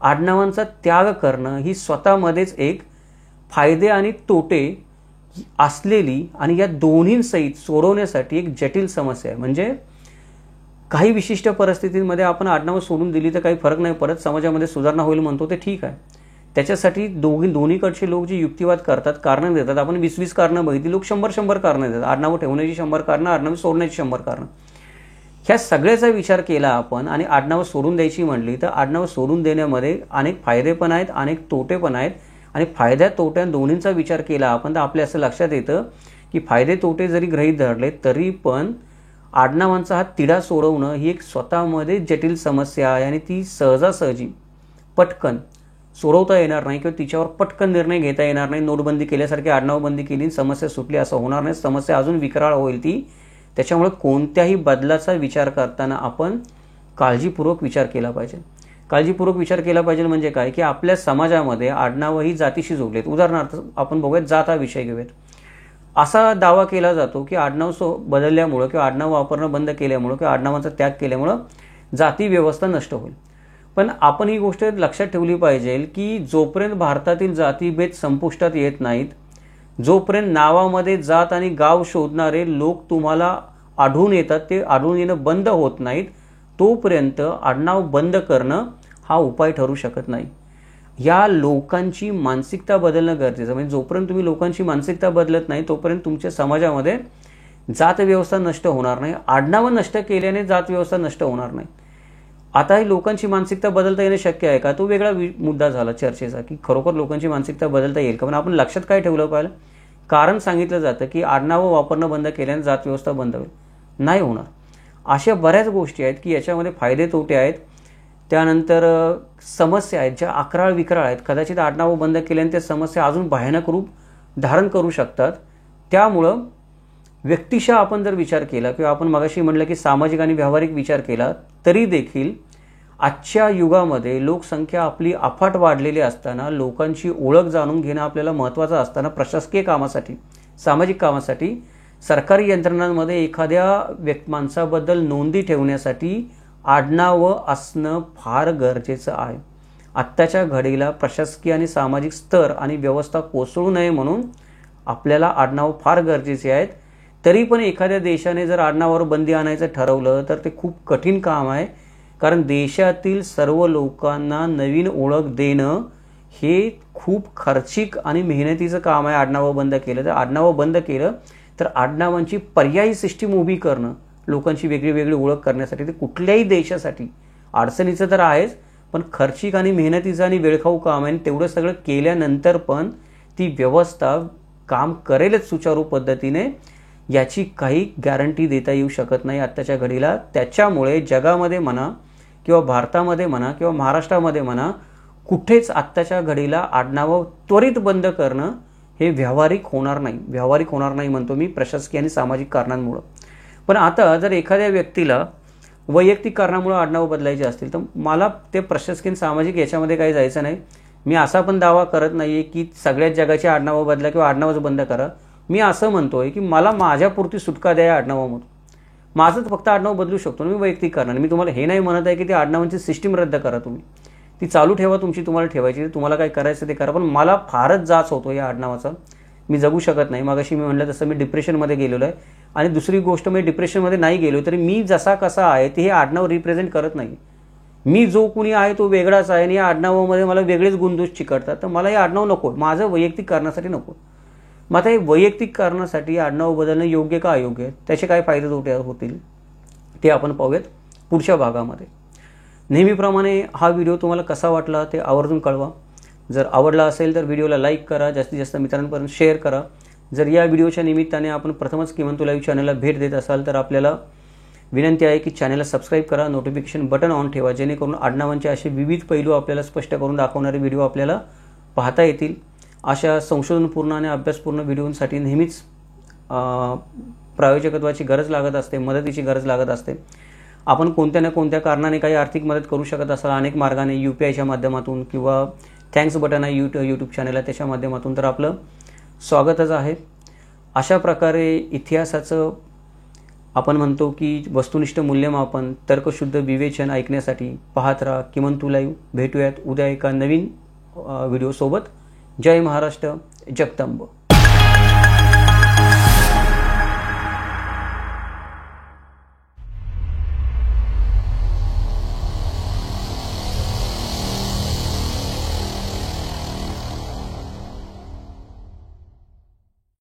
आडनावांचा त्याग करणं ही स्वतःमध्येच एक फायदे आणि तोटे असलेली आणि या दोन्हींसहित सोडवण्यासाठी एक जटिल समस्या आहे. म्हणजे काही विशिष्ट परिस्थितींमध्ये आपण आडनावं सोडून दिली तर काही फरक नाही पडत, समाजामध्ये सुधारणा होईल म्हणतो ते ठीक आहे. त्याच्यासाठी दोन्हीकडचे लोक जे युक्तिवाद करतात, कारणं देतात. आपण 20-20 कारणं बघितली, लोक 100-100 कारणं देतात. आडनावं ठेवण्याची 100 कारणं, आडनावं सोडण्याची 100 कारणं. ह्या सगळ्याचा विचार केला आपण आणि आडनावं सोडून द्यायची म्हणली तर आडनावं सोडून देण्यामध्ये अनेक फायदे पण आहेत, अनेक तोटे पण आहेत. आणि फायद्या तोट्या दोन्हींचा विचार केला आपण तर आपल्या असं लक्षात येतं की फायदे तोटे जरी गृहीत धरले तरी पण आडनावांचा हा तिढा सोडवणं ही एक स्वतःमध्ये जटिल समस्या आहे आणि ती सहजासहजी पटकन सोडवता येणार नाही किंवा तिच्यावर पटकन निर्णय घेता येणार नाही. नोटबंदी केल्यासारखी आडनावबंदी केली, समस्या सुटली असं होणार नाही. समस्या अजून विकराळ होईल ती. त्याच्यामुळे कोणत्याही बदलाचा विचार करताना आपण काळजीपूर्वक विचार केला पाहिजे. काळजीपूर्वक विचार केला पाहिजे म्हणजे काय की आपल्या समाजामध्ये आडनावं ही जातीशी जोडलेत. उदाहरणार्थ आपण बघूयात, जात हा विषय घेऊयात. असा दावा केला जातो की आडनाव बदलल्यामुळं किंवा आडनाव वापरणं बंद केल्यामुळं किंवा आडनावांचा त्याग केल्यामुळं जाती व्यवस्था नष्ट होईल. पण आपण ही गोष्ट लक्षात ठेवली पाहिजे की जोपर्यंत भारतातील जातीभेद संपुष्टात येत नाहीत, जोपर्यंत नावामध्ये जात आणि गाव शोधणारे लोक तुम्हाला आढळून येतात, ते आढळून येणं बंद होत नाहीत, तोपर्यंत आडनाव बंद करणं हा उपाय ठरू शकत नाही. या लोकांची मानसिकता बदलणं गरजेचं. म्हणजे जोपर्यंत तुम्ही लोकांची मानसिकता बदलत नाही तोपर्यंत तुमच्या समाजामध्ये जात व्यवस्था नष्ट होणार नाही. आडनावं नष्ट केल्याने जात व्यवस्था नष्ट होणार नाही. आता ही लोकांची मानसिकता बदलता येणं शक्य आहे का, तो वेगळा मुद्दा झाला चर्चेचा की खरोखर लोकांची मानसिकता बदलता येईल का. पण आपण लक्षात काय ठेवलं पाहिजे, कारण सांगितलं जातं की आडनावं वापरणं बंद केल्याने जात व्यवस्था बंद होईल. नाही होणार. अशा बऱ्याच गोष्टी आहेत की याच्यामध्ये फायदे तोटे आहेत. त्यानंतर समस्या आहेत ज्या अकराळ विकराळ आहेत. कदाचित आडनावं बंद केल्याने त्या समस्या अजून भयानक रूप धारण करू शकतात. त्यामुळं व्यक्तिशः आपण जर विचार केला किंवा आपण मगाशी म्हटलं की सामाजिक आणि व्यावहारिक विचार केला तरी देखील आजच्या युगामध्ये लोकसंख्या आपली अफाट वाढलेली असताना, लोकांची ओळख जाणून घेणं आपल्याला महत्त्वाचं असताना, प्रशासकीय कामासाठी, सामाजिक कामासाठी, सरकारी यंत्रणांमध्ये एखाद्या माणसाबद्दल नोंदी ठेवण्यासाठी आडनावं असणं फार गरजेचं आहे. आत्ताच्या घडीला प्रशासकीय आणि सामाजिक स्तर आणि व्यवस्था कोसळू नये म्हणून आपल्याला आडनावं फार गरजेचे आहेत. तरी पण एखाद्या देशाने जर आडनावावर बंदी आणायचं ठरवलं तर ते खूप कठीण काम आहे. कारण देशातील सर्व लोकांना नवीन ओळख देणं हे खूप खर्चिक आणि मेहनतीचं काम आहे. आडनावं बंद केलं तर, आडनावं बंद केलं तर आडनावांची पर्यायी सिस्टीम उभी करणं, लोकांची वेगळी वेगळी ओळख करण्यासाठी, ते कुठल्याही देशासाठी अडचणीचं तर आहेच, पण खर्चिक आणि मेहनतीचं आणि वेळखाऊ काम आहे. तेवढं सगळं केल्यानंतर पण ती व्यवस्था काम करेलच सुचारू पद्धतीने याची काही गॅरंटी देता येऊ शकत नाही आत्ताच्या घडीला. त्याच्यामुळे जगामध्ये म्हणा किंवा भारतामध्ये म्हणा किंवा महाराष्ट्रामध्ये म्हणा, कुठेच आत्ताच्या घडीला आडनावं त्वरित बंद करणं हे व्यावहारिक होणार नाही. व्यावहारिक होणार नाही म्हणतो मी प्रशासकीय आणि सामाजिक कारणांमुळं. पण आता जर एखाद्या व्यक्तीला वैयक्तिक कारणामुळे आडनावं बदलायचे असतील तर मला ते प्रशासकीय आणि सामाजिक याच्यामध्ये काही जायचं नाही. मी असा पण दावा करत नाही आहे की सगळ्याच जगाची आडनावं बदला किंवा आडनावच बंद करा. मी असं म्हणतोय की मला माझ्यापुरती सुटका द्या या आडनावामधून. माझंच फक्त आडनाव बदलू शकतो मी वैयक्तिक कारणाने. मी तुम्हाला हे नाही म्हणत आहे की ती आडनावांची सिस्टीम रद्द करा, तुम्ही ती चालू ठेवा, तुमची तुम्हाला ठेवायची, तुम्हाला काय करायचं ते करा. पण मला फारच जाच होतो या आडनावाचा. मी जगू शकत नाही. मागाशी मी म्हटलं तसं मी डिप्रेशनमध्ये गेलेलो आहे. आणि दुसरी गोष्ट, मी डिप्रेशनमध्ये नाही गेलो तरी मी जसा कसा आहे ते हे आडनाव रिप्रेझेंट करत नाही. मी जो कुणी आहे तो वेगळाच आहे आणि या आडनावामध्ये मला वेगळेच गुणदोष चिकटतात. तर मला हे आडनाव नको, माझं वैयक्तिक कारणासाठी नको. मग आता हे वैयक्तिक कारणासाठी आडनाव बदलणं योग्य का अयोग्य आहे, त्याचे काय फायदे तोटे होतील ते आपण पाहूयात पुढच्या भागामध्ये. नेहमीप्रमाणे हा व्हिडिओ तुम्हाला कसा वाटला ते आवर्जून कळवा. जर आवडला असेल तर व्हिडिओला लाईक करा, जास्तीत जास्त मित्रांपर्यंत शेअर करा. जर या व्हिडिओच्या निमित्ताने आपण प्रथमच किमंतू लाईव्ह चॅनलला भेट देत असाल तर आपल्याला विनंती आहे की चॅनलला सबस्क्राईब करा, नोटिफिकेशन बटन ऑन ठेवा, जेणेकरून आडनावांचे असे विविध पैलू आपल्याला स्पष्ट करून दाखवणारे व्हिडिओ आपल्याला पाहता येतील. अशा संशोधनपूर्ण आणि अभ्यासपूर्ण व्हिडिओंसाठी नेहमीच प्रायोजकत्वाची गरज लागत असते, मदतीची गरज लागत असते. आपण कोणत्या ना कोणत्या कारणाने काही आर्थिक मदत करू शकत असाल अनेक मार्गाने, UPIच्या माध्यमातून किंवा थँक्स बटन आहे यूट्यूब चॅनल आहे त्याच्या माध्यमातून, तर आपलं स्वागतच आहे. अशा प्रकारे इतिहासाचं आपण म्हणतो की वस्तुनिष्ठ मूल्यमापन, तर्कशुद्ध विवेचन ऐकण्यासाठी पाहत राहा किमंतू लाईव्ह. भेटूयात उद्या एका नवीन व्हिडिओसोबत. जय महाराष्ट्र, जगदंब.